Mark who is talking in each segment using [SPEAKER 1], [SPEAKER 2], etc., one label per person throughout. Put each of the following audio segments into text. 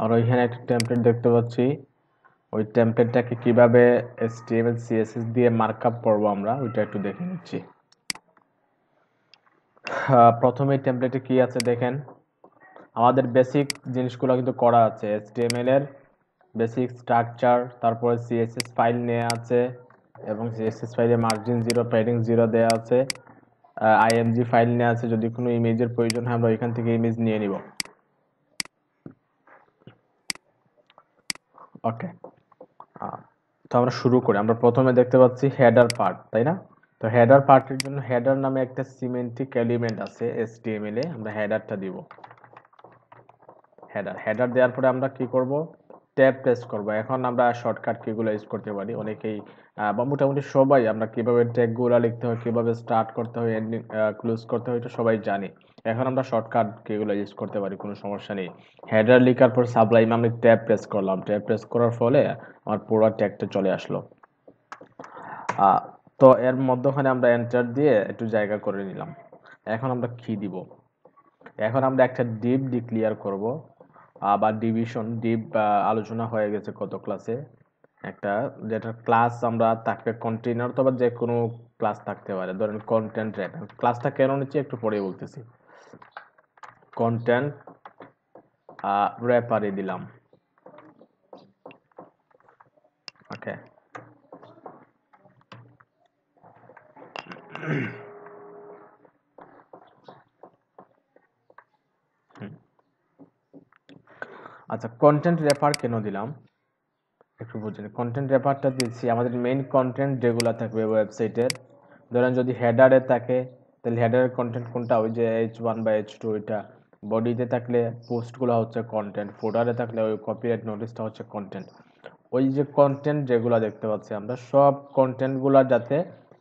[SPEAKER 1] আর ওইখানে একটা টেমপ্লেট দেখতে পাচ্ছি। ওই টেমপ্লেটটাকে কিভাবে HTML CSS দিয়ে মার্কআপ করবো আমরা ওইটা একটু দেখে নিচ্ছি। প্রথমে টেমপ্লেটে কি আছে দেখেন, আমাদের বেসিক জিনিসগুলো কিন্তু করা আছে। HTML এর বেসিক স্ট্রাকচার, তারপরে CSS ফাইল নেওয়া আছে এবং CSS ফাইলে মার্জিন 0 প্যাডিং 0 দেওয়া আছে। IMG ফাইল নেওয়া আছে, যদি কোনো ইমেজের প্রয়োজন হয় আমরা এখান থেকে ইমেজ নিয়ে নিব। ওকে, তো আমরা শুরু করি। আমরা প্রথমে দেখতে পাচ্ছি হেডার পার্ট, তাই না? তো হেডার পার্টের জন্য হেডার নামে একটা সিমেন্টিক এলিমেন্ট আছে HTML এ, আমরা হেডারটা দিব। হেডার দেওয়ার পরে আমরা কি করব, ট্যাব প্রেস করব। এখন আমরা শর্টকাট কিগুলো ইউজ করতে পারি, অনেকেই বা মোটামুটি সবাই আমরা কিভাবে ট্যাগগুলো লিখতে হয়, কিভাবে স্টার্ট করতে হয়, এন্ডিং ক্লোজ করতে হয়, এটা সবাই জানি। এখন আমরা শর্টকাট কিগুলো ইউজ করতে পারি, কোনো সমস্যা নেই। হেডার লেখার পর সাবলাইম আমি ট্যাব প্রেস করলাম। ট্যাব প্রেস করার ফলে আমার পুরো ট্যাগটা চলে আসলো। তো এর মধ্যখানে আমরা এন্টার দিয়ে একটু জায়গা করে নিলাম। এখন আমরা কি দিব, এখন আমরা একটা ডিপ ডিক্লেয়ার করব বা ডিভিশন। ডিপ আলোচনা হয়ে গেছে কত ক্লাসে, একটা যেটা ক্লাস আমরা থাকবে কন্টেইনার, তবে যে কোনো ক্লাস থাকতে পারে। ধরেন কন্টেন্ট র্যাপার ক্লাসটা কেন নিচ্ছি একটু পরে বলতেছি। কন্টেন্ট র্যাপারে দিলাম। ওকে, আচ্ছা কন্টেন্ট র্যাপার কেন দিলাম একটু বুঝুন। কন্টেন্ট র্যাপারটা দিচ্ছি আমাদের মেইন কন্টেন্ট যেগুলো থাকবে ওয়েবসাইটের। ধরেন যদি হেডারে থাকে তাহলে হেডারের কন্টেন্ট কোনটা, ওই যে H1 বা H2 ওইটা। বডিতে থাকলে পোস্টগুলো হচ্ছে কন্টেন্ট, ফোল্ডারে থাকলে ওই কপিরাইট নোটিশটা হচ্ছে কন্টেন্ট। ওই যে কন্টেন্ট যেগুলো দেখতে পাচ্ছি আমরা, সব কন্টেন্টগুলো যাতে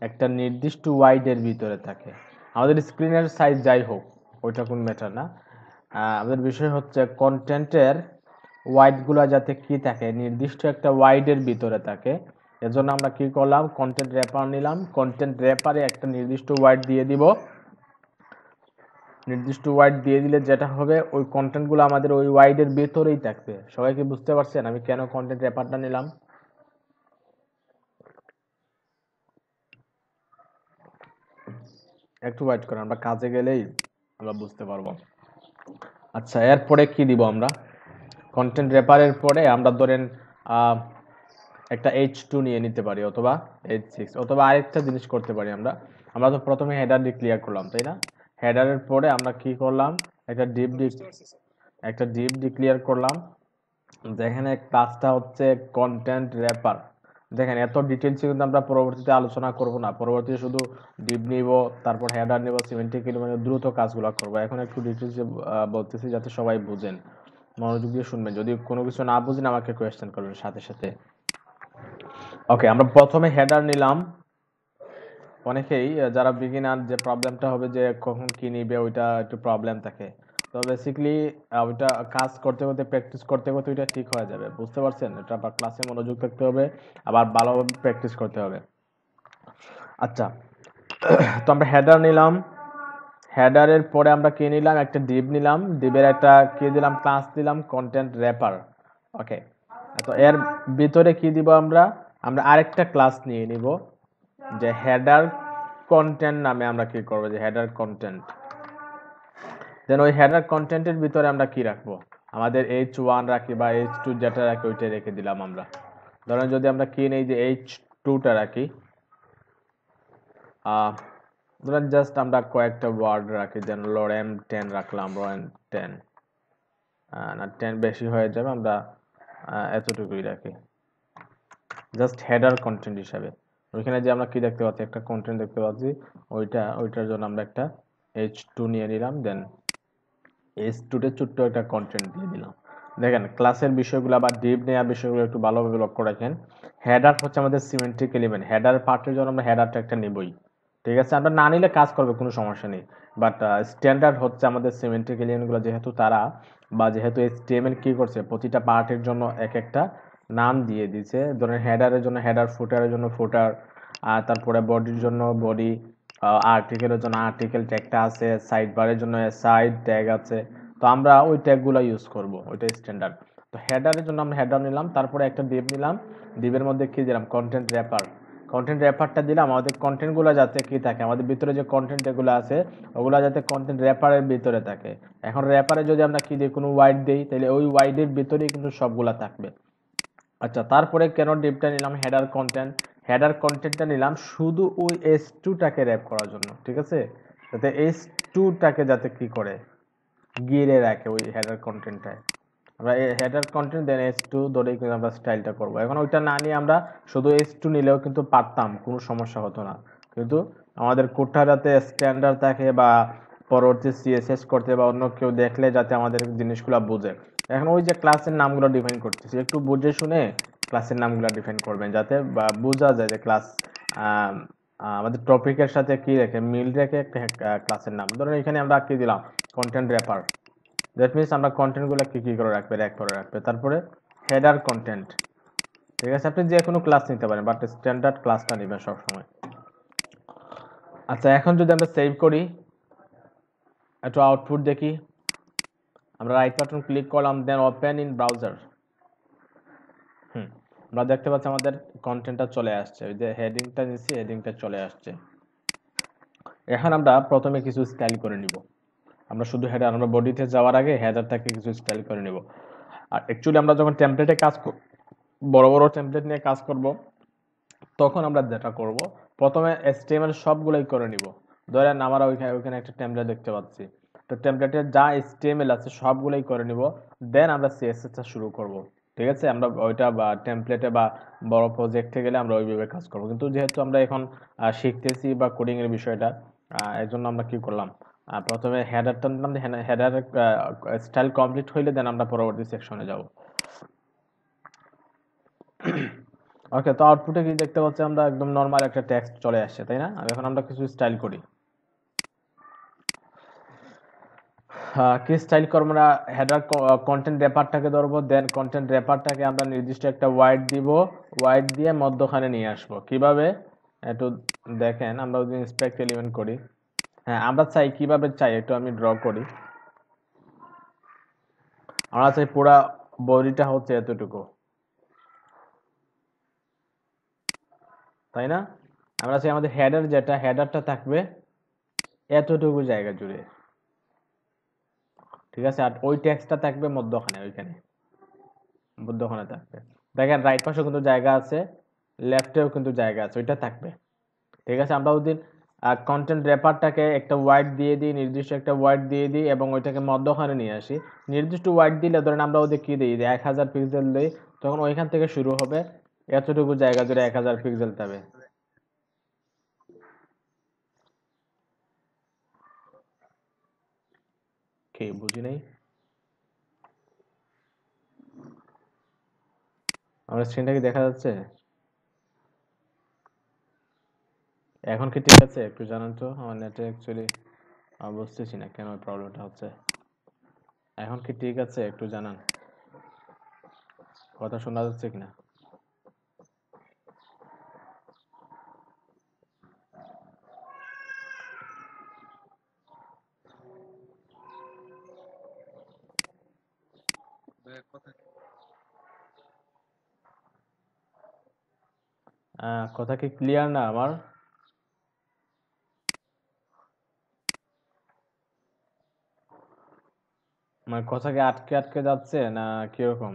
[SPEAKER 1] একটা নির্দিষ্ট ওয়াইডের ভিতরে থাকে। আমাদের স্ক্রিনের সাইজ যাই হোক ওইটা কোনো ম্যাটার না। আমাদের বিষয় হচ্ছে কন্টেন্টের ওয়াইডগুলো যাতে কি থাকে, নির্দিষ্ট একটা ওয়াইডের ভিতরে থাকে। এজন্য আমরা কি করলাম, কন্টেন্ট র্যাপার নিলাম। কন্টেন্ট র্যাপারে একটা নির্দিষ্ট ওয়াইড দিয়ে দিব। নির্দিষ্ট ওয়াইড দিয়ে দিলে যেটা হবে, ওই কন্টেন্টগুলো আমাদের ওই ওয়াইডের ভেতরেই থাকবে। সবাই কি বুঝতে পারছেন আমি কেন কন্টেন্ট র্যাপারটা নিলাম? একটু ওয়েট করেন, আমরা কাজে গেলেই আমরা বুঝতে পারবো। আচ্ছা, এরপরে কি দিব আমরা, কন্টেন্ট র্যাপারের পরে আমরা ধরেন একটা H2 নিয়ে নিতে পারি, অথবা H6, অথবা আরেকটা জিনিস করতে পারি আমরা। আমরা তো প্রথমে হেডার ডিক্লেয়ার করলাম, তাই না? হেডারের পরে আমরা কি করলাম, একটা ডিপ ডিক্লেয়ার করলাম, যেখানে ক্লাসটা হচ্ছে কন্টেন্ট র্যাপার। দেখেন এত ডিটেলসে কিন্তু আমরা পরবর্তীতে আলোচনা করব না, পরবর্তীতে শুধু ডিপ নিব, তারপর হেডার নিব, সিমেন্টিক মানে দ্রুত কাজগুলো করবো। এখন একটু ডিটেলসে বলতেছি যাতে সবাই বুঝেন, মনোযোগ দিয়ে শুনবেন। যদি কোনো কিছু না বুঝেন আমাকে কোয়েশ্চেন করবেন সাথে সাথে। ওকে, আমরা প্রথমে হেডার নিলাম। অনেকেই যারা বিগিনার, যে প্রবলেমটা হবে যে কখন কি নিবে ওইটা একটু প্রবলেম থাকে। তো বেসিক্যালি ওইটা কাজ করতে করতে প্র্যাকটিস করতে করতে ওইটা ঠিক হয়ে যাবে, বুঝতে পারছেন? এটা আবার ক্লাসে মনোযোগ থাকতে হবে, আবার ভালোভাবে প্র্যাকটিস করতে হবে। আচ্ছা, তো আমরা হেডার নিলাম। হেডারের পরে আমরা কি নিলাম, একটা ডিভ নিলাম। ডিভের একটা কি দিলাম, ক্লাস দিলাম কন্টেন্ট র্যাপার। ওকে, তো এর ভিতরে কি দিব আমরা, আমরা আরেকটা ক্লাস নিয়ে নিব, যে হেডার কন্টেন্ট নামে। আমরা কি করব, যে হেডার কন্টেন্ট। দেন ওই হেডার কন্টেন্টের ভিতরে আমরা কি রাখবো, আমাদের H1 রাখি বা H2 যেটা রাখি ওইটা রেখে দিলাম আমরা। ধরেন যদি আমরা কি নেই, যে H2টা রাখি, ধরেন জাস্ট আমরা কয়েকটা ওয়ার্ড রাখি, যেন লরেম 10 রাখলাম, লরেম 10 না 10 বেশি হয়ে যাবে, আমরা এতটুকুই রাখি জাস্ট হেডার কন্টেন্ট হিসাবে। ওইখানে যে আমরা কি দেখতে পাচ্ছি, একটা কন্টেন্ট দেখতে পাচ্ছি, ওইটার জন্য আমরা একটা H2 নিয়ে নিলাম। দেন H2 তে ছোট্ট একটা কন্টেন্ট দিয়ে দিলাম। দেখেন ক্লাসের বিষয়গুলো বা ডিপ নেওয়ার বিষয়গুলো একটু ভালোভাবে লক্ষ্য রাখেন। হেডার হচ্ছে আমাদের সিমেন্ট্রিক এলিমেন্ট, হেডার পার্টের জন্য আমরা হেডারটা একটা নিবই। ঠিক আছে, আমরা না নিলে কাজ করবে, কোনো সমস্যা নেই। বাট স্ট্যান্ডার্ড হচ্ছে আমাদের সিমেন্ট্রিক এলিমেন্টগুলো, যেহেতু তারা বা যেহেতু HTML কি করছে, প্রতিটা পার্টের জন্য এক একটা নাম দিয়ে দিছে। ধরেন হেডারের জন্য হেডার, ফুটারের জন্য ফুটার, আর তারপরে বডির জন্য বডি, আর্টিকেলের জন্য আর্টিকেল ট্যাগটা আছে, সাইড বারের জন্য সাইড ট্যাগ আছে। তো আমরা ওই ট্যাগগুলো ইউজ করব, ওইটাই স্ট্যান্ডার্ড। তো হেডারের জন্য আমরা হেডার নিলাম, তারপরে একটা ডিভ নিলাম, ডিভের মধ্যে কি দিলাম, কন্টেন্ট র্যাপার। কন্টেন্ট র্যাপারটা দিলাম, আমাদের কন্টেন্টগুলো যাতে কি থাকে, আমাদের ভিতরে যে কন্টেন্ট এগুলো আছে ওগুলো যাতে কন্টেন্ট র্যাপারের ভিতরে থাকে। এখন র্যাপারে যদি আমরা কি দিই, কোনো ওয়াইড দিই, তাহলে ওই ওয়াইডের ভিতরেই কিন্তু সবগুলা থাকবে। আচ্ছা, তারপরে কেন ডিভটা নিলাম, হেডার কন্টেন্ট। হেডার কন্টেন্টটা নিলাম শুধু ওই S2টাকে র্যাপ করার জন্য, ঠিক আছে, যাতে S2টাকে যাতে কি করে গিরে রাখে ওই হেডার কন্টেন্টটায়। আমরা এই হেডার কন্টেন্ট দেন S2 ধরেই কিন্তু আমরা স্টাইলটা করব। এখন ওইটা না নিয়ে আমরা শুধু S2 নিলেও কিন্তু পারতাম, কোনো সমস্যা হতো না, কিন্তু আমাদের কোডটা যাতে স্ট্যান্ডার্ড থাকে বা পরবর্তী CSS করতে বা অন্য কেউ দেখলে যাতে আমাদের জিনিসগুলো বুঝে। এখন ওই যে ক্লাসের নামগুলো ডিফাইন করতেছি, একটু বুঝে শুনে ক্লাসের নামগুলো ডিফাইন করবেন, যাতে বোঝা যায় যে ক্লাস আমাদের টপিকের সাথে কি রেখে মিল রেখে একটা ক্লাসের নাম। ধরুন এখানে আমরা কি দিলাম, কন্টেন্ট র্যাপার। দ্যাট মিনস আমরা কন্টেন্টগুলো কি করে রাখবে, র্যাক করে রাখবে। তারপরে হেডার কন্টেন্ট, ঠিক আছে, আপনি যে কোনো ক্লাস নিতে পারেন, বাট স্ট্যান্ডার্ড ক্লাসটা নেবেন সবসময়। আচ্ছা, এখন যদি আমরা সেভ করি, একটু আউটপুট দেখি। আমরা রাইট বাটন ক্লিক করলাম, দেন ওপেন ইন ব্রাউজার। আমরা দেখতে পাচ্ছি আমাদের কন্টেন্টটা চলে আসছে, ওই যে হেডিংটা নিচ্ছি, হেডিংটা চলে আসছে। এখন আমরা প্রথমে কিছু স্টাইল করে নিব। আমরা শুধু হেডার, আমরা বডিতে যাওয়ার আগে হেডারটাকে কিছু স্টাইল করে নিব। আর অ্যাকচুয়ালি আমরা যখন টেমপ্লেটে কাজ বড় বড় টেমপ্লেট নিয়ে কাজ করব, তখন আমরা যেটা করব, প্রথমে HTML সবগুলোই করে নিব। ধরেন আমরা ওইখানে একটা টেমপ্লেট দেখতে পাচ্ছি, তো টেমপ্লেটের যা HTML আছে সবগুলোই করে নিব, দেন আমরা CSS শুরু করব। ঠিক আছে, আমরা ওইটা বা টেমপ্লেটে বা বড় প্রজেক্টে গেলে আমরা ওইভাবে কাজ করব, কিন্তু যেহেতু আমরা এখন শিখতেছি বা কোডিং এর বিষয়টা, এর জন্য আমরা কি করলাম, প্রথমে হেডারটা নিলাম, হেডার স্টাইল কমপ্লিট হইলে দেন আমরা পরবর্তী সেকশনে যাব। ওকে, তো আউটপুটে কি দেখতে পাচ্ছি, আমরা একদম নরমাল একটা টেক্সট চলে আসছে, তাই না? এখন আমরা কিছু স্টাইল করি। কি স্টাইল করবো না, হেডার কন্টেন্ট র্যাপারটাকে ধরবো, দেন কন্টেন্ট র্যাপারটাকে আমরা নির্দিষ্ট একটা ওয়াইড দিব, ওয়াইড দিয়ে মধ্যখানে নিয়ে আসবো। কিভাবে একটু দেখেন, আমরা যদি ইন্সপেক্ট এলিমেন্ট করি, হ্যাঁ আমরা চাই, কিভাবে চাই একটু আমি ড্র করি। আমরা চাই পুরা বডিটা হচ্ছে এতটুকু, তাই না? আমরা চাই আমাদের হেডার, যেটা হেডারটা থাকবে এতটুকু জায়গা জুড়ে, ঠিক আছে, আর ওই টেক্সটটা থাকবে মধ্যখানে, ওইখানে মধ্যখানে থাকবে। দেখেন রাইট পাশেও কিন্তু জায়গা আছে, লেফটেও কিন্তু জায়গা আছে, ওইটা থাকবে। ঠিক আছে, আমরা ওই দিন কন্টেন্ট র্যাপারটাকে একটা ওয়াইড দিয়ে দিই, নির্দিষ্ট একটা ওয়াইড দিয়ে দিই এবং ওইটাকে মধ্যখানে নিয়ে আসি। নির্দিষ্ট ওয়াইড দিলে ধরেন আমরা ওদের কি দিই, 1000 পিক্সেল দিই, তখন ওইখান থেকে শুরু হবে, এতটুকু জায়গা জুড়ে 1000 পিক্সেল পাবে। কি বুঝি নাই, আমার স্ক্রিনটা কি দেখা যাচ্ছে? এখন কি ঠিক আছে? একটু জানান তো, আমার নেটে অ্যাকচুয়ালি বুঝতেছি না কেন ওই প্রবলেমটা হচ্ছে। এখন কি ঠিক আছে? একটু জানান, কথা শোনা যাচ্ছে কিনা। কথা কি ক্লিয়ার না আমার? মানে কথা কি আটকে আটকে যাচ্ছে না কিরকম?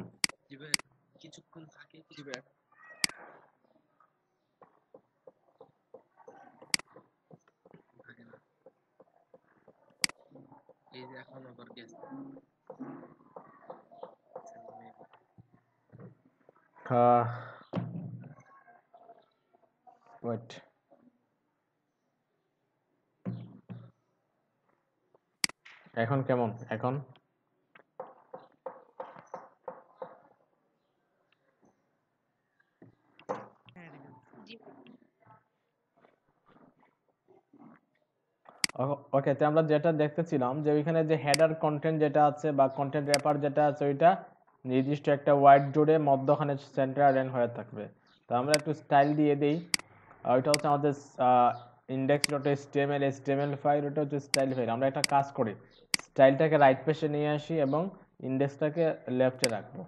[SPEAKER 1] ওয়েট, এখন কেমন? এখন ওকে, তো আমরা যেটা দেখতেছিলাম যে ওইখানে যে হেডার কন্টেন্ট যেটা আছে বা কন্টেন্ট র্যাপার যেটা আছে, ওইটা নির্দিষ্ট একটা ওয়াইড জুড়ে মধ্যখানে সেন্টার অ্যালাইন হয়ে থাকবে। তো আমরা একটু স্টাইল দিয়ে দিই, ওইটা হচ্ছে আমাদের ইন্ডেক্স ডট HTML ফাইল, ওটা হচ্ছে স্টাইল ফাইল। আমরা একটা কাজ করি, স্টাইলটাকে রাইট পেজে নিয়ে আসি এবং ইন্ডেক্সটাকে লেফটে রাখবো।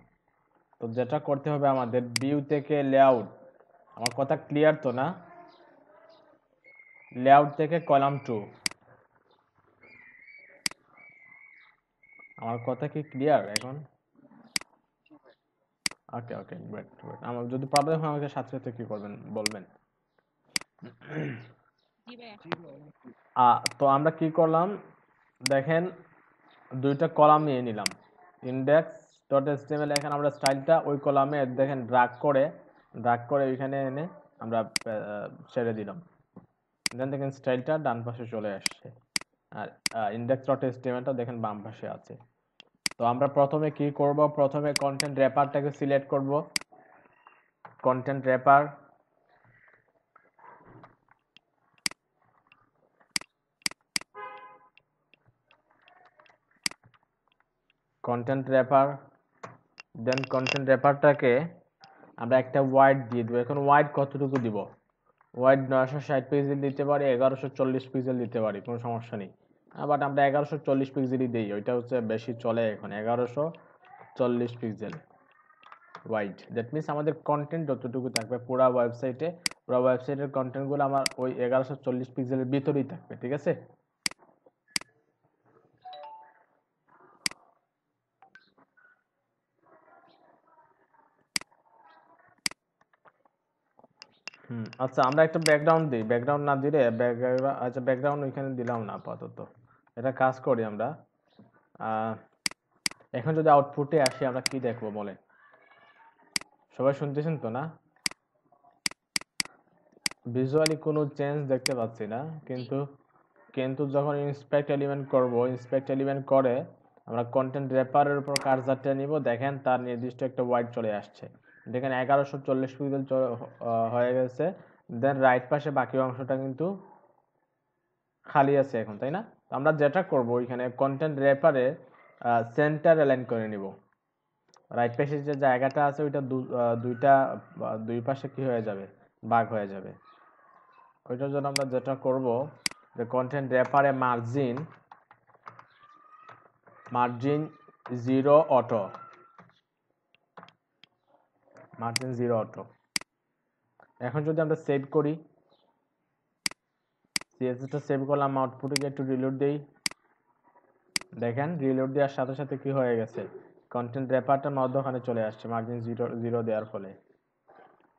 [SPEAKER 1] তো যেটা করতে হবে আমাদের ভিউ থেকে লেআউট, আমার কথা ক্লিয়ার তো না? লেআউট থেকে কলাম 2, আমার কথা কি ক্লিয়ার এখন? ওকে ওকে, ওয়েট ওয়েট, আমার যদি প্রবলেম হয় আমাকে সাথে সাথে কি করবেন বলবেন। তো আমরা কি করলাম দেখেন, দুইটা কলাম নিয়ে নিলাম, ইন্ডেক্স ডট এচটিএমএল। এখন আমরা স্টাইলটা ওই কলামে দেখেন ড্রাগ করে ওইখানে এনে আমরা ছেড়ে দিলাম, দেন দেখেন স্টাইলটা ডান পাশে চলে আসছে, আর ইন্ডেক্স ডট এচটিএমএলটা দেখেন বাম পাশে আছে। তো আমরা প্রথমে কি করব, প্রথমে কন্টেন্ট র্যাপারটাকে সিলেক্ট করব, কন্টেন্ট র্যাপার, দেন কন্টেন্ট র্যাপারটাকে আমরা একটা ওয়াইড দিয়ে দেবো। এখন ওয়াইড কতটুকু দিব? ওয়াইড 960 পিক্সেল দিতে পারি, 1140 পিক্সেল দিতে পারি, কোনো সমস্যা নেই। বাট আমরা 1140 পিক্সেলই দিই, ওইটা হচ্ছে বেশি চলে এখন, 1140 পিক্সেল ওয়াইড। দ্যাট মিনস আমাদের কন্টেন্ট যতটুকু থাকবে পুরো ওয়েবসাইটের কন্টেন্টগুলো আমার ওই 1140 পিক্সেলের ভিতরেই থাকবে, ঠিক আছে? আচ্ছা, আমরা একটা ব্যাকগ্রাউন্ড দিই, ব্যাকগ্রাউন্ড না দিলে আচ্ছা ব্যাকগ্রাউন্ড ওইখানে দিলাম না আপাতত, এটা কাজ করি আমরা। এখন যদি আউটপুটে আসি আমরা কি দেখবো বলেন, সবাই শুনতেছেন তো না? ভিজুয়ালি কোনো চেঞ্জ দেখতে পাচ্ছি না, কিন্তু কিন্তু যখন ইন্সপেক্ট এলিমেন্ট করব, ইন্সপেক্ট এলিমেন্ট করে আমরা কন্টেন্ট র্যাপারের উপর কার্সারটা নিব, দেখেন তার নির্দিষ্ট একটা ওয়াইড চলে আসছে, দেখেন 1140 পিক্সেল হয়ে গেছে। দেন রাইট পাশে বাকি অংশটা কিন্তু খালি আছে এখন, তাই না? তো আমরা যেটা করব ওইখানে কন্টেন্ট র্যাপারে সেন্টার অ্যালাইন করে নিব, রাইট পাশে যে জায়গাটা আছে ওইটা দুই পাশে কি হয়ে যাবে, ভাগ হয়ে যাবে। ওইটার জন্য আমরা যেটা করব যে কন্টেন্ট র্যাপারে মার্জিন 0 অটো, এখন যদি আমরা সেভ করি, সিএসএসটা সেভ করলাম, আউটপুটে গিয়ে একটু রিলোড দেই, দেখেন রিলোড দেওয়ার সাথে সাথে কি হয়ে গেছে, কন্টেন্ট র্যাপারটা মধ্যখানে চলে আসছে মার্জিন 0 দেওয়ার ফলে।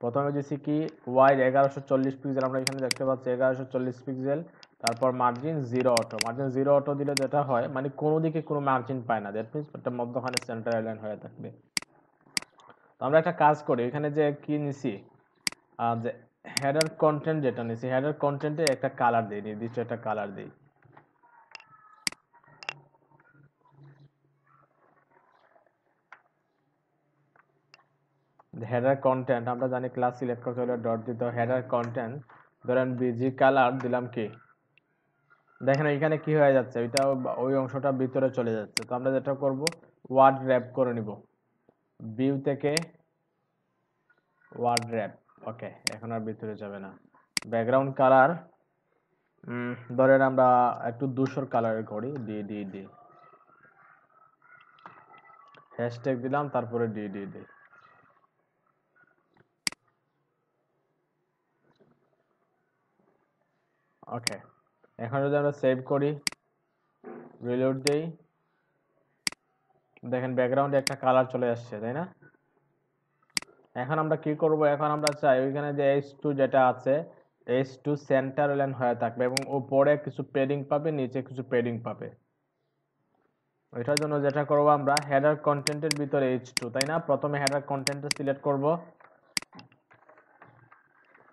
[SPEAKER 1] প্রথমে দিচ্ছি কি ওয়াইড 1140 পিক্সেল, আমরা এখানে দেখতে পাচ্ছি 1140 পিক্সেল, তারপর মার্জিন 0 অটো দিলে যেটা হয় মানে কোনো দিকে কোনো মার্জিন পায় না, দ্যাট মিনস এটা মধ্যখানে সেন্টার অ্যালাইন হয়ে থাকবে। তো আমরা একটা কাজ করি, এখানে যে কি নিছি, যে হেডার কন্টেন্ট যেটা নিছি, হেডার কন্টেন্টে একটা কালার দিই, নির্দিষ্ট একটা কালার দিই। হেডার কন্টেন্ট আমরা জানি ক্লাস সিলেক্ট করতে হলে ডট দিতে হয়, হেডার কন্টেন্ট ধরেন বিজি কালার দিলাম কি, দেখেন এখানে কি হয়ে যাচ্ছে, ওইটা ওই অংশটা ভিতরে চলে যাচ্ছে। তো আমরা যেটা করব ওয়ার্ড র্যাপ করে নিব, ভিউ থেকে ওয়ার্ড র্যাপ, ওকে, এখন আর ভিতরে যাবে না। ব্যাকগ্রাউন্ড কালার ধরেন আমরা একটু ধূসর কালারের করি, ডি হ্যাশট্যাগ দিলাম, তারপরে ডি। ওকে, এখন যদি আমরা সেভ করি, রিলোড দেই, দেখেন ব্যাকগ্রাউন্ডে একটা কালার চলে আসছে, তাই না? এখন আমরা কি করব, এখন আমরা চাই ওইখানে যে H2 যেটা আছে, H2 সেন্টার লাইন হয়ে থাকবে এবং উপরে কিছু পেডিং পাবে, নিচে কিছু পেডিং পাবে। ওইটার জন্য যেটা করব আমরা হেডার কন্টেন্টের ভিতরে H2, তাই না? প্রথমে হেডার কন্টেন্টটা সিলেক্ট করব,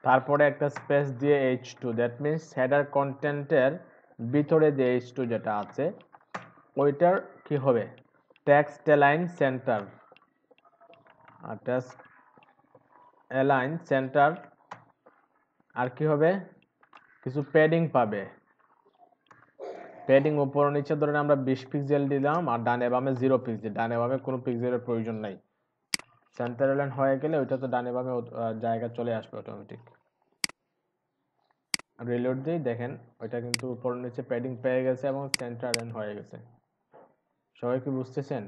[SPEAKER 1] তারপরে একটা স্পেস দিয়ে H2, দ্যাট মিনস হেডার কন্টেন্টের ভিতরে যে H2 যেটা আছে ওইটার কি হবে, টেক্সট অ্যালাইন সেন্টার, আর টেক্সট অ্যালাইন সেন্টার, আর কি হবে, কিছু প্যাডিং পাবে, প্যাডিং উপর নিচে ধরে আমরা 20 পিক্সেল দিলাম, আর ডানে বামে 0 পিক্সেল, ডানে বামে কোনো পিক্সেলের প্রয়োজন নাই। সেন্টার অ্যালাইন হয়ে গেলে ওইটা তো ডানে বামে জায়গা চলে আসবে অটোমেটিক। রিলোড দিই, দেখেন ওইটা কিন্তু উপর নিচে প্যাডিং পেয়ে গেছে এবং সেন্টার অ্যালাইন হয়ে গেছে। সবাই কি বুঝতেছেন?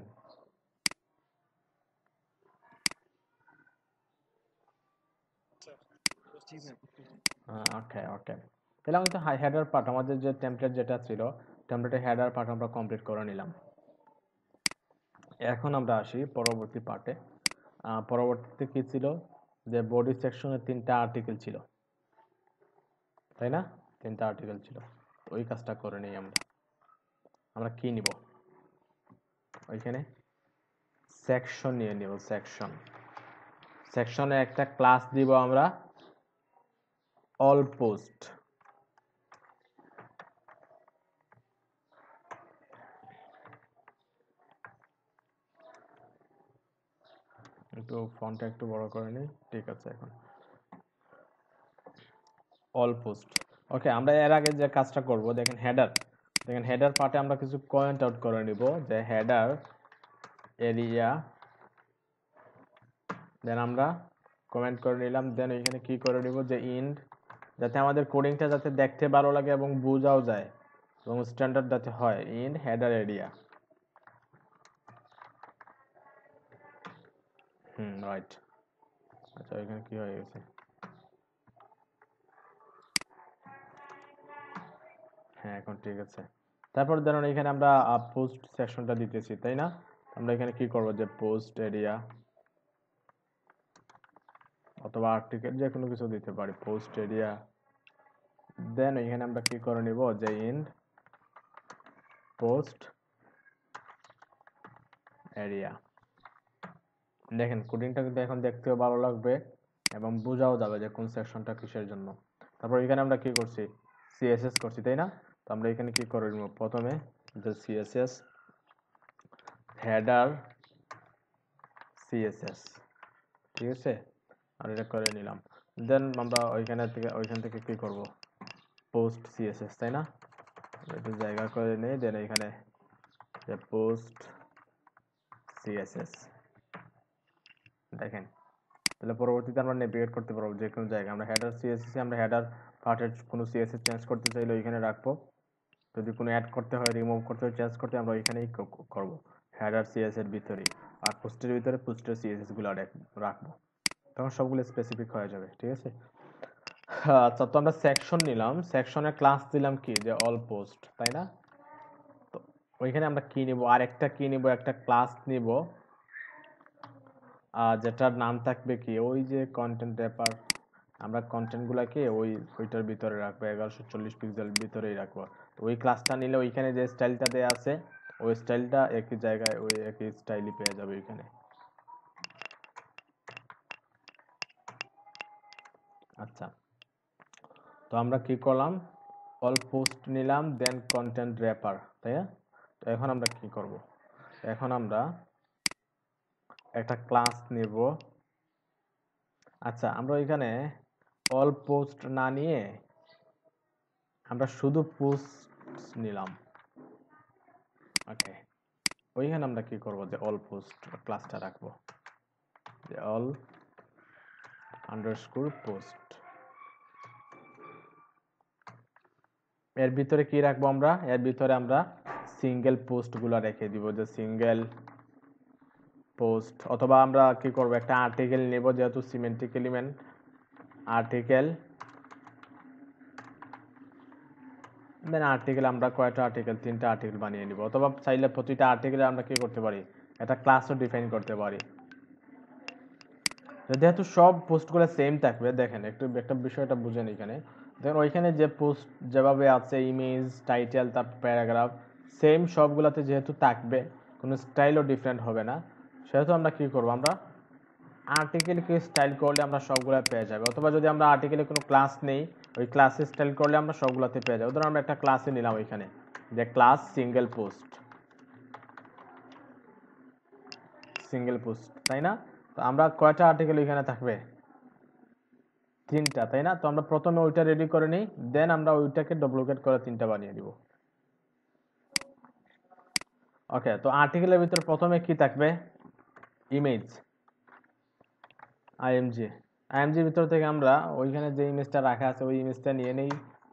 [SPEAKER 1] ওকে ওকে, তাহলে আমাদের হেডার পার্ট, আমাদের যে টেমপ্লেট যেটা ছিল, টেমপ্লেটের হেডার পার্ট আমরা কমপ্লিট করে নিলাম। এখন আমরা আসি পরবর্তী পার্টে। পরবর্তীতে কি ছিল, যে বডি সেকশনে 3টা আর্টিকেল ছিল, তাই না? 3টা আর্টিকেল ছিল, তো ওই কাজটা করে নিই আমরা। আমরা কি নিব ওইখানে, সেকশন নিয়ে নিব। সেকশনে একটা ক্লাস দিব আমরা, অল পোস্ট। একটু ফন্টটা একটু বড় করে নিই, ঠিক আছে। এখন অল পোস্ট, ওকে। আমরা এর আগে যে কাজটা করব, দেখেন হেডার পার্টে আমরা কিছু পয়েন্ট আউট করে নিব, যে হেডার এরিয়া, দেন আমরা কমেন্ট করে নিলাম। দেন এখানে কি করে নিব, যে ইন্ড, যাতে আমাদের কোডিংটা যাতে দেখতে ভালো লাগে এবং বোঝাও যায় এবং স্ট্যান্ডার্ড যাতে হয়, ইন হেডার এরিয়া। রাইট। আচ্ছা, এখানে কি হয়ে গেছে, হ্যাঁ এখন ঠিক আছে। তারপর ধরুন এখানে আমরা পোস্ট সেকশনটা দিতেছি, তাই না? আমরা এখানে কি করব, যে পোস্ট এরিয়া অথবা আর্টিকেল যে কোনো কিছু দিতে পারি, পোস্ট এরিয়া। দেন এখানে আমরা কি করে নিব, যে ইন পোস্ট এরিয়া। দেখেন কোডিংটা কিন্তু এখন দেখতেও ভালো লাগবে এবং বোঝাও যাবে যে কোন সেকশনটা কিসের জন্য। তারপর এখানে আমরা কি করছি, সিএসএস করছি, তাই না? তো আমরা এখানে কি করে নিব, প্রথমে যে সিএসএস হেডার সিএসএস, ঠিক আছে, আর এটা করে নিলাম। দেন আমরা ওইখান থেকে কি করব, পোস্ট সিএসএস, তাই না? একটু জায়গা করে নেই, দেন এখানে যে পোস্ট সিএসএস, দেখেন তাহলে পরবর্তীতে আমরা নেভিগেট করতে পারবো যে কোনো জায়গায়। আমরা হেডার সিএসএস, আমরা হেডার পার্টের কোনো সিএসএস চেঞ্জ করতে চাইলে ওইখানে রাখবো, যদি কোনো অ্যাড করতে হয়, রিমুভ করতে হয়, চেঞ্জ করতে, আমরা ওইখানেই করব, হেডার সিএস এর ভিতরেই। আর পোস্টের ভিতরে পোস্টের সিএসএস গুলো রাখবো, তখন সবগুলো স্পেসিফিক হয়ে যাবে, ঠিক আছে। আচ্ছা, তো আমরা সেকশন নিলাম, সেকশনের ক্লাস দিলাম কি, যে অল পোস্ট, তাই না? তো ওইখানে আমরা কি নিব, আর একটা কি নিব, একটা ক্লাস নিব, যেটার নাম থাকবে কি, ওই যে কন্টেন্ট র্যাপার। আমরা কন্টেন্টগুলোকে ওইটার ভিতরে রাখবো, 1140 পিক্সেল ভিতরেই রাখবো। তো ওই ক্লাসটা নিলে ওইখানে যে স্টাইলটা দেয়া আছে, ওই স্টাইলটা একই জায়গায়, ওই একই স্টাইলই পেয়ে যাবে ওইখানে। আচ্ছা, তো আমরা কি করলাম, অল পোস্ট নিলাম, দেন কন্টেন্ট র্যাপার, তাই না? তো এখন আমরা কি করব, এখন আমরা একটা ক্লাস নেব। আচ্ছা, আমরা ওইখানে অল পোস্ট না নিয়ে আমরা শুধু পোস্ট নিলাম, ওকে। ওইখানে আমরা কি করব, যে অল পোস্ট ক্লাসটা রাখবো, যে অল আন্ডারস্কোর পোস্ট। এর ভিতরে কি রাখবো আমরা, এর ভিতরে আমরা সিঙ্গেল পোস্ট গুলা রেখে দিব, যে সিঙ্গেল পোস্ট। অথবা আমরা কি করব, একটা আর্টিকেল নেব, যেহেতু সিমেন্টিক এলিমেন্ট, আর্টিকেল, দেন আর্টিকেল আমরা কয়টা আর্টিকেল, 3টা আর্টিকেল বানিয়ে নিব। অথবা চাইলে প্রতিটা আর্টিকেলে আমরা কি করতে পারি, একটা ক্লাসও ডিফাইন করতে পারি। যেহেতু সব পোস্টগুলো সেম থাকবে, দেখেন একটু একটা বিষয়টা বুঝেন এখানে। দেখেন ওইখানে যে পোস্ট যেভাবে আছে, ইমেজ, টাইটেল, তারপর প্যারাগ্রাফ, সেম সবগুলোতে যেহেতু থাকবে, কোনো স্টাইলও ডিফারেন্ট হবে না, সেহেতু আমরা কি করব, আমরা আর্টিকেলকে স্টাইল করলে আমরা সবগুলো পেয়ে যাবে। অথবা যদি আমরা আর্টিকেলে কোনো ক্লাস নেই, ওই ক্লাসে স্টাইল করলে আমরা সবগুলোতে পেয়ে যাবো। ধরুন আমরা একটা ক্লাসে নিলাম ওইখানে, যে ক্লাস সিঙ্গেল পোস্ট, তাই না? তো আমরা কয়টা আর্টিকেল ওইখানে থাকবে, 3টা, তাই না? তো আমরা প্রথমে ওইটা রেডি করে নিই, দেন আমরা ওইটাকে ডুপ্লিকেট করে 3টা বানিয়ে দিব। ওকে, তো আর্টিকেলের ভিতরে প্রথমে কি থাকবে, ইমেজ, আইএমজি। আইএমজির ভিতর থেকে আমরা ওইখানে যে ইমেজটা রাখা আছে ওই ইমেজটা নিয়ে নেই,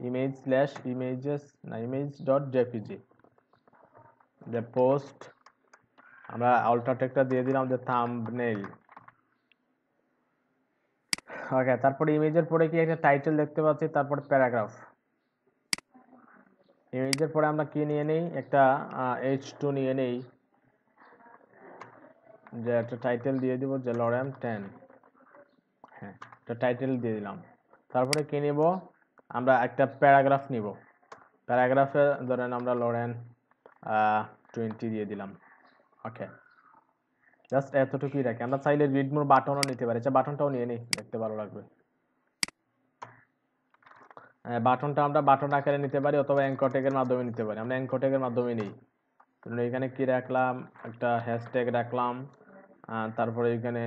[SPEAKER 1] ইমেজ স্ল্যাশ ইমেজেস, না ইমেজ ডট জেপিজি। যে পোস্ট, আমরা অল্টার টেক্সটটা দিয়ে দিলাম, যে থাম্বনেইল, ওকে, তারপরে ইমেজের পরে কি একটা টাইটেল দেখতে পাচ্ছি, তারপর প্যারাগ্রাফ। ইমেজের পরে আমরা কি নিয়ে নেই, একটা H2 নিয়ে নেই, যে একটা টাইটেল দিয়ে দিব যে লরেম 10। হ্যাঁ, একটা টাইটেল দিয়ে দিলাম। তারপরে কি নিব, আমরা একটা প্যারাগ্রাফ নিব। প্যারাগ্রাফে ধরেন আমরা লরেন 20 দিয়ে দিলাম। ওকে, জাস্ট এতটুকুই রাখি। আমরা চাইলে রিড মোর বাটনও নিতে পারি, আচ্ছা বাটনটাও নিয়ে নিই, দেখতে ভালো লাগবে। বাটনটা আমরা বাটন আকারে নিতে পারি অথবা অ্যাঙ্কর ট্যাগের মাধ্যমে নিতে পারি। আমরা অ্যাঙ্কর ট্যাগের মাধ্যমে নিই। এখানে কি রাখলাম, একটা হ্যাশট্যাগ রাখলাম, তারপরে এখানে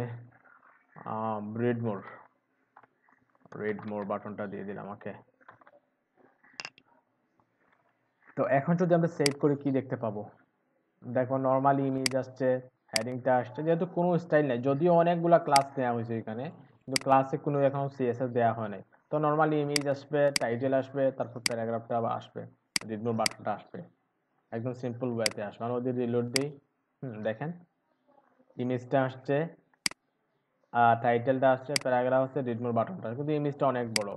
[SPEAKER 1] রিড মোর বাটনটা দিয়ে দিলাম। ওকে, তো এখন যদি আমরা সেভ করি কি দেখতে পাবো, দেখো নর্মালি ইমেজ আসছে, হেডিংটা আসছে, যেহেতু কোনো স্টাইল নেই, যদিও অনেকগুলা ক্লাস নেওয়া হয়েছে এখানে, কিন্তু ক্লাসে কোনো এখন সিএসএস দেওয়া হয় নাই। তো নর্মালি ইমেজ আসবে, টাইটেল আসবে, তারপর প্যারাগ্রাফটা আসবে, রিড মোর বাটনটা আসবে, একদম সিম্পল ওয়েতে আসবে। আমরা ওদের রিলোড দিই, দেখেন ইমেজটা আসছে, টাইটেলটা আসছে, প্যারাগ্রাফ আসছে, রিড মোর বাটনটা, কিন্তু ইমেজটা অনেক বড়,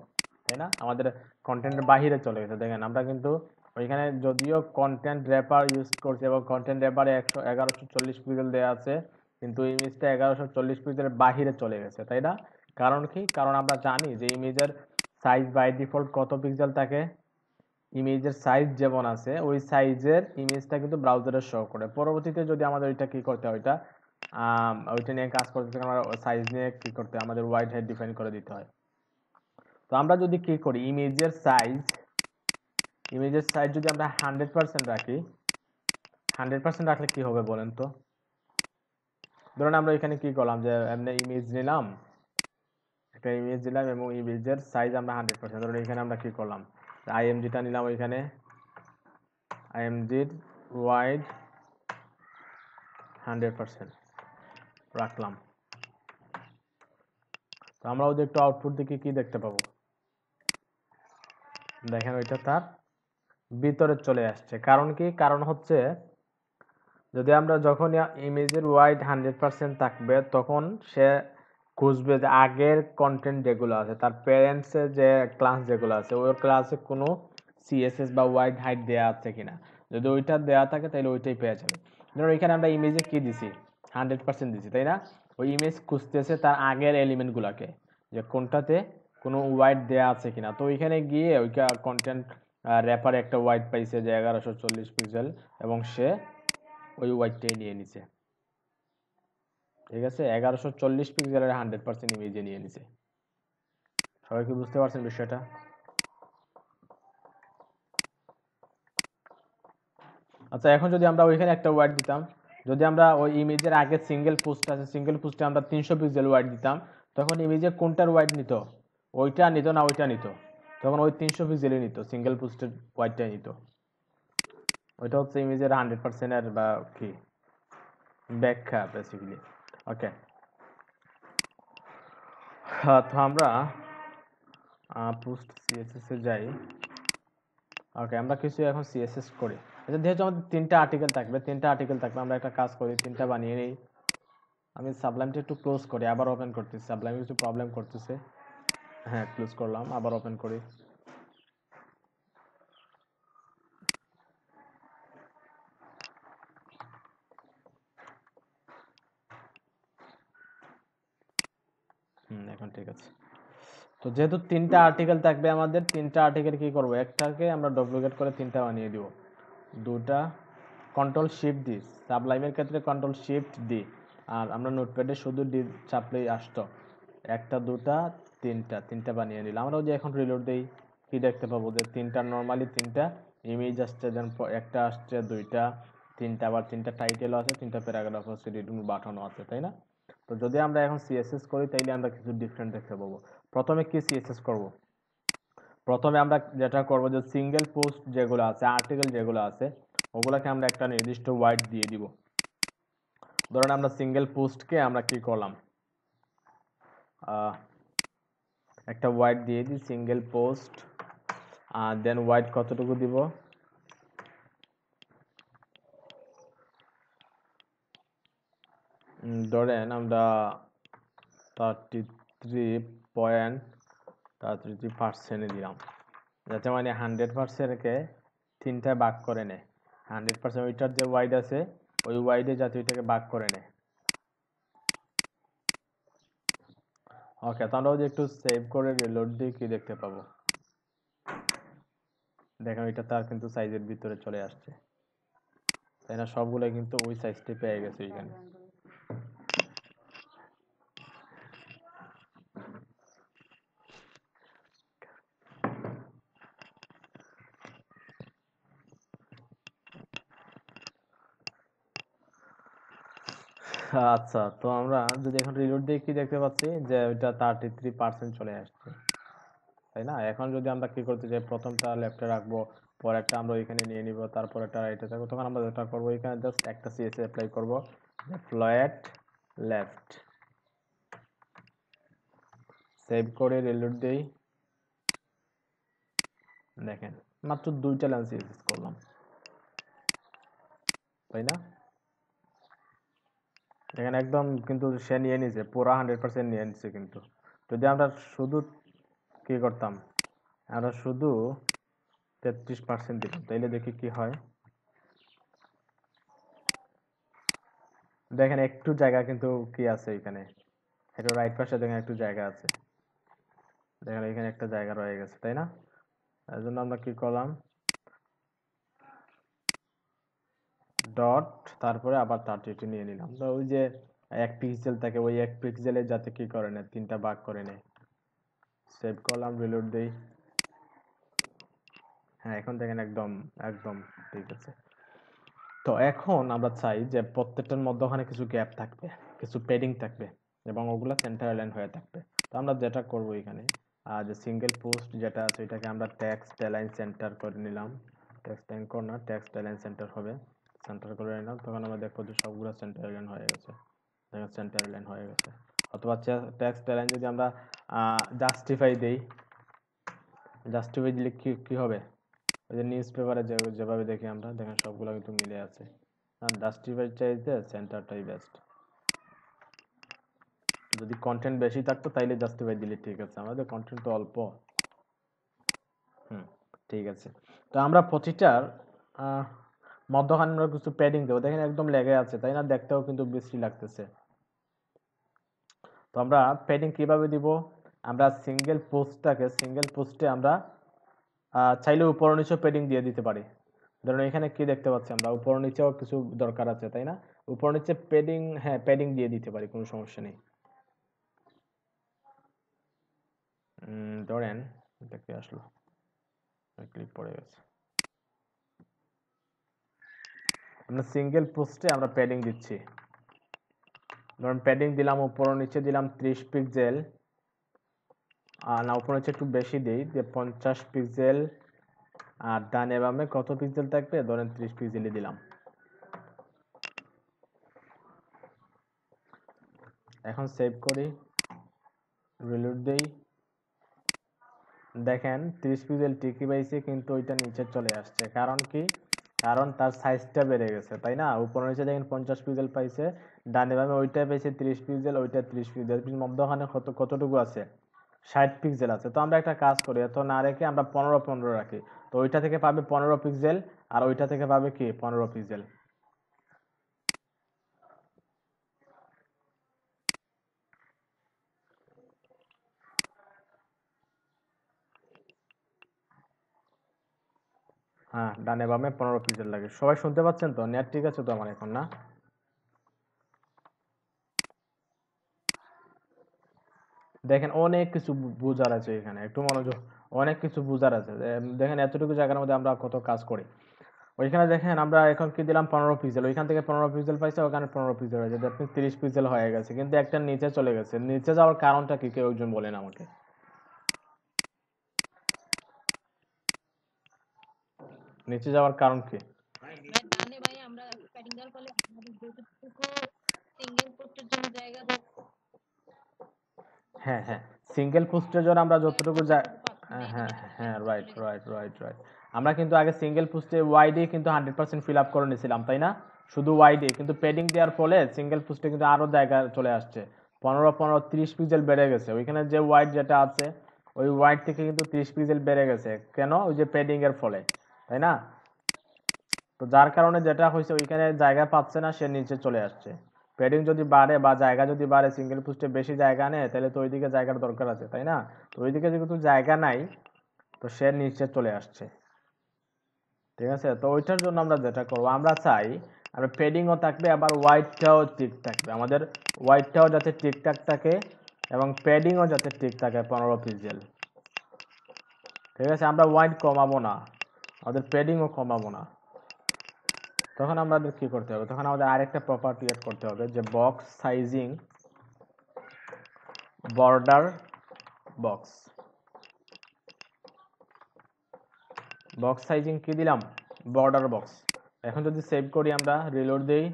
[SPEAKER 1] তাই না? আমাদের কন্টেন্টের বাহিরে চলে গেছে। দেখেন আমরা কিন্তু ওইখানে যদিও কন্টেন্ট র্যাপার ইউজ করছি এবং কন্টেন্ট র্যাপারে 1140 পিক্সেল দেওয়া আছে, কিন্তু ইমেজটা 1140 পিক্সেলের বাহিরে চলে গেছে, তাই না? কারণ কি? কারণ আমরা জানি যে ইমেজের সাইজ বাই ডিফল্ট কত পিক্সেল থাকে। ইমেজের সাইজ যেমন আছে ওই সাইজের ইমেজটা কিন্তু ব্রাউজারে শো করে। পরবর্তীতে যদি আমাদের ওইটা কি করতে হয়, ওইটা নিয়ে কাজ করতে আমরা সাইজ নিয়ে কি করতে হয়, আমাদের ওয়াইড হাইট ডিফাইন করে দিতে হয়। তো আমরা যদি কি করি, ইমেজের সাইজ যদি আমরা 100% রাখি, 100% রাখলে কি হবে বলেন তো? ধরুন আমরা এখানে কি করলাম, যে এমনি ইমেজ নিলাম, একটা ইমেজ দিলাম এবং ইমেজের সাইজ আমরা 100%, ধরুন এখানে আমরা কি করলাম, আইএমজিটা নিলাম, ওইখানে আইএমজির ওয়াইড 100% রাখলাম। তো আমরা যদি একটু আউটপুট দেখি কি দেখতে পাবো, দেখেন ওইটা তার ভিতরে চলে আসছে। কারণ কি? কারণ হচ্ছে যদি আমরা যখন ইমেজের ওয়াইড 100% থাকবে, তখন সে খুঁজবে যে আগের কন্টেন্ট যেগুলো আছে, তার প্যারেন্টসের যে ক্লাস যেগুলো আছে, ওই ক্লাসে কোনো সিএসএস বা ওয়াইড হাইট দেওয়া আছে কিনা। যদি ওইটা দেওয়া থাকে তাহলে ওইটাই পেয়ে যাবে। ধরুন এখানে আমরা ইমেজে কি দিছি, 100% দিছি, তাই না? ওই ইমেজ খুঁজতেছে তার আগের এলিমেন্টগুলোকে, যে কোনটাতে কোনো ওয়াইড দেওয়া আছে কিনা। তো ওইখানে গিয়ে ওই কন্টেন্ট র্যাপারে একটা ওয়াইড পাইছে যে 1140 পিক্সেল, এবং সে ওই ওয়াইডটাই নিয়ে নিছে। ঠিক আছে, 1140 পিক্সেলের 100% ইমেজে নিয়ে নিছে। সবাই কি বুঝতে পারছেন বিষয়টা? আচ্ছা, এখন যদি আমরা ওইখানে একটা ওয়াইড দিতাম, যদি আমরা ওই ইমেজের আগে সিঙ্গেল পোস্ট আছে, সিঙ্গেল পোস্টে আমরা 300 পিক্সেল ওয়াইড দিতাম, তখন ইমেজে কোনটার ওয়াইড নিত? ওইটা নিত না ওইটা নিত? তখন ওই 300 পিক্সেলই নিত, সিঙ্গেল পোস্টের ওয়াইডটাই নিত। ওইটা হচ্ছে ইমেজের 100% এর বা কি ব্যাখ্যা বেসিক্যালি। ওকে, তো আমরা পোস্ট সিএসএস এ যাই। ওকে, আমরা কিছু এখন সিএসএস করি। আচ্ছা, যেহেতু আমাদের 3টা আর্টিকেল থাকবে, আমরা একটা কাজ করি, 3টা বানিয়ে নিই। আমি সাবলাইমটা একটু ক্লোজ করি, আবার ওপেন করতেছি, সাবলাইম কিছু প্রবলেম করতেছে। হ্যাঁ, ক্লোজ করলাম, আবার ওপেন করি। এখন ঠিক আছে। তো যেহেতু 3টা আর্টিকেল থাকবে আমাদের, 3টা আর্টিকেল কি করব, একটাকে আমরা ডুপ্লিকেট করে 3টা বানিয়ে দিব। দুটা কন্ট্রোল শিফট ডি, সাবলাইমের ক্ষেত্রে কন্ট্রোল শিফট ডি, আর আমরা নোটপ্যাডে শুধু ডি চাপলেই আসতো। একটা, দুটা, তিনটা বানিয়ে নিলাম। আমরা যে এখন রিলোড দেই কি দেখতে পাবো, যে নর্মালি 3টা ইমেজ আসছে, দেন একটা আসছে, দুইটা, তিনটা, আবার 3টা টাইটেলও আছে, 3টা প্যারাগ্রাফ আছে, রিডিং বাটনও আছে, তাই না? তো যদি আমরা এখন সিএসএস করি তাইলে আমরা কিছু ডিফারেন্ট দেখতে পাবো। প্রথমে কি সিএসএস করব, প্রথমে আমরা যেটা করব যে সিঙ্গেল পোস্ট যেগুলো আছে, আর্টিকেল যেগুলো আছে, ওগুলোকে আমরা একটা নির্দিষ্ট ওয়াইড দিয়ে দিব। ধরেন আমরা সিঙ্গেল পোস্টকে আমরা কি করলাম, একটা ওয়াইড দিয়ে দিই সিঙ্গেল পোস্ট, দেন ওয়াইড কতটুকু দিব, ধরেন আমরা 33 0.33% দিলাম, যাতে মানে 100%কে 3টায় ভাগ করে নেয়। 100% ওইটার যে ওয়াইড আছে ওই ওয়াইডে যাতে ওইটাকে ভাগ করে নেয়। ওকে, তো আমরা যদি একটু সেভ করে রিলোড দিই কি দেখতে পাবো? দেখেন ওইটা তার কিন্তু সাইজের ভিতরে চলে আসছে, তাই না? সবগুলো কিন্তু ওই সাইজটি পেয়ে গেছে এখানে। আচ্ছা, তো আমরা যদি এখন রিলোড দিই কি দেখতে পাচ্ছি যে ওইটা 33% চলে আসছে, তাই না? এখন যদি আমরা কি করতে চাই, প্রথমটা লেফটে রাখবো, পরেরটা আমরা ওইখানে নিয়ে নিব, তারপরেরটা রাইটে থাকবো। তখন আমরা যেটা করবো এখানে জাস্ট একটা সিএসএস অ্যাপ্লাই করবো, ফ্ল্যাট লেফট, সেভ করে রিলোড দেই। দেখেন মাত্র 2টা লাইন সিএসএস করলাম, তাই না? এখানে একদম কিন্তু সে নিয়ে নিছে, পুরা 100% নিয়ে নিছে। কিন্তু যদি আমরা শুধু কি করতাম, আমরা শুধু 33% দিলাম, তাইলে দেখি কি হয়। দেখেন একটু জায়গা কিন্তু কি আছে এখানে, এটা রাইট পাশে দেখেন একটু জায়গা আছে, দেখেন এখানে একটা জায়গা রয়ে গেছে, তাই না? তার জন্য আমরা কি করলাম, ডট তারপরে আবার 32 নিয়ে নিলাম। তো ওই যে 1 পিক্সেল থাকে, ওই 1 পিক্সেলে যাতে কি করে নেয়, 3টা ভাগ করে নেয়। সেভ করলাম, রিলোড দেই। হ্যাঁ, এখন দেখেন একদম একদম ঠিক আছে। তো এখন আমরা চাই যে প্রত্যেকটার মধ্যে ওখানে কিছু গ্যাপ থাকবে, কিছু প্যাডিং থাকবে এবং ওগুলা সেন্টার অ্যালাইন হয়ে থাকবে। তো আমরা যেটা করব এখানে, যে সিঙ্গেল পোস্ট যেটা আছে এটাকে আমরা টেক্সট অ্যালাইন সেন্টার করে নিলাম। টেক্সট অ্যাঙ্কর না, টেক্সট অ্যালাইন সেন্টার হবে। সেন্টার করে নিলাম, তখন আমরা দেখবো যে সবগুলো সেন্টার অ্যালাইন হয়ে গেছে। দেখেন সেন্টার অ্যালাইন হয়ে গেছে। অথবা টেক্সট অ্যালাইন যদি আমরা জাস্টিফাই দেই, জাস্টিফাই দিলে কি কি হবে, ওই যে নিউজ পেপারে যেভাবে দেখি আমরা, দেখেন সবগুলো কিন্তু মিলে আছে। জাস্টিফাই চাইতে সেন্টারটাই বেস্ট। যদি কন্টেন্ট বেশি থাকতো তাইলে জাস্টিফাই দিলে ঠিক আছে, আমাদের কন্টেন্ট তো অল্প। ঠিক আছে। তো আমরা প্রতিটার মধ্যখানে আমরা কিছু প্যাডিং দেবো, দেখেন একদম লেগে আছে, তাই না? দেখতেও কিন্তু বিশ্রী লাগতেছে। তো আমরা প্যাডিং কিভাবে দিব, আমরা সিঙ্গেল পোস্টে আমরা চাইলে উপর নিচেও প্যাডিং দিয়ে দিতে পারি। ধরুন এখানে কি দেখতে পাচ্ছি আমরা, উপর নিচেও কিছু দরকার আছে, তাই না? উপর নিচে প্যাডিং, হ্যাঁ প্যাডিং দিয়ে দিতে পারি, কোনো সমস্যা নেই। ধরেন এটা কি আসলো, ক্লিক পড়ে গেছে। আমরা সিঙ্গেল পোস্টে আমরা প্যাডিং দিচ্ছি, ধরুন প্যাডিং দিলাম উপর নিচে দিলাম 30 পিক্সেল, না উপর নিচে একটু বেশি দিই, যে 50 পিক্সেল, আর ডানে বামে কত পিক্সেল থাকবে, ধরেন 30 পিক্সেলই দিলাম। এখন সেভ করি, রিলোড দেই। দেখেন 30 পিক্সেল ঠিকই পাইছে, কিন্তু ওইটা নিচে চলে আসছে, কারণ কি? কারণ তার সাইজটা বেড়ে গেছে, তাই না? উপর নিচে দেখেন 50 পিক্সেল পাইছে, ডানে বামে ওইটা পাইছে 30 পিক্সেল, ওইটা 30 পিক্সেল, মধ্যখানে কতটুকু আছে, 60 পিক্সেল আছে। তো আমরা একটা কাজ করি, এত না রেখে আমরা 15 রাখি। তো ওইটা থেকে পাবে 15 পিক্সেল, আর ওইটা থেকে পাবে কি 15 পিক্সেল। হ্যাঁ, ডানে বামে 15 পিক্সেল লাগে। সবাই শুনতে পাচ্ছেন তো? নেট ঠিক আছে তো আমার এখন, না? দেখেন অনেক কিছু বুঝার আছে এখানে, একটু মনোযোগ, অনেক কিছু বুঝার আছে। দেখেন এতটুকু জায়গার মধ্যে আমরা কত কাজ করি। ওইখানে দেখেন আমরা এখন কি দিলাম, 15 পিক্সেল, ওইখান থেকে 15 পিক্সেল পাইছে, ওখানে 15 পিক্সেল হয়েছে, আপনি 30 পিক্সেল হয়ে গেছে, কিন্তু একটা নিচে চলে গেছে। নিচে যাওয়ার কারণটা কি, কেউ একজন বলেন আমাকে। নিচে যাওয়ার কারণ কি? হ্যাঁ হ্যাঁ, সিঙ্গেল পোস্টের জন্য আমরা যতটুকু হ্যাঁ হ্যাঁ হ্যাঁ, রাইট রাইট রাইট রাইট। আমরা কিন্তু আগে সিঙ্গেল পোস্টে ওয়াইডে কিন্তু 100% ফিল আপ করে নিয়েছিলাম, তাই না? শুধু ওয়াইডে, কিন্তু প্যাডিং দেওয়ার ফলে সিঙ্গেল পোস্টে কিন্তু আরো জায়গা চলে আসছে। 30 পিক্সেল বেড়ে গেছে। ওইখানে যে হোয়াইট যেটা আছে ওই হোয়াইট থেকে কিন্তু 30 পিক্সেল বেড়ে গেছে। কেন? ওই যে প্যাডিং এর ফলে, তাই না? তো যার কারণে যেটা হয়েছে ওইখানে জায়গা পাচ্ছে না, সে নিচে চলে আসছে। প্যাডিং যদি বাড়ে বা জায়গা যদি বাড়ে, সিঙ্গেল পোস্টে বেশি জায়গা নেয়, তাহলে তো ওইদিকে জায়গার দরকার আছে, তাই না? তো ওইদিকে যেহেতু জায়গা নাই, তো সে নিচে চলে আসছে। ঠিক আছে, তো ওইটার জন্য আমরা যেটা করবো, আমরা চাই আমরা প্যাডিংও থাকবে আবার হোয়াইটটাও ঠিক থাকবে, আমাদের হোয়াইটটাও যাতে ঠিকঠাক থাকে এবং প্যাডিংও যাতে ঠিক থাকে 15 পিক্সেল। ঠিক আছে, আমরা হোয়াইট কমাবো না, আমাদের প্যাডিংও কমাবো না। তখন আমাদের কি করতে হবে, তখন আমাদের আরেকটা প্রপার্টি এড করতে হবে, যে box sizing border box. Box sizing কি দিলাম? Border box. এখন যদি সেভ করি, আমরা রিলোড দেই,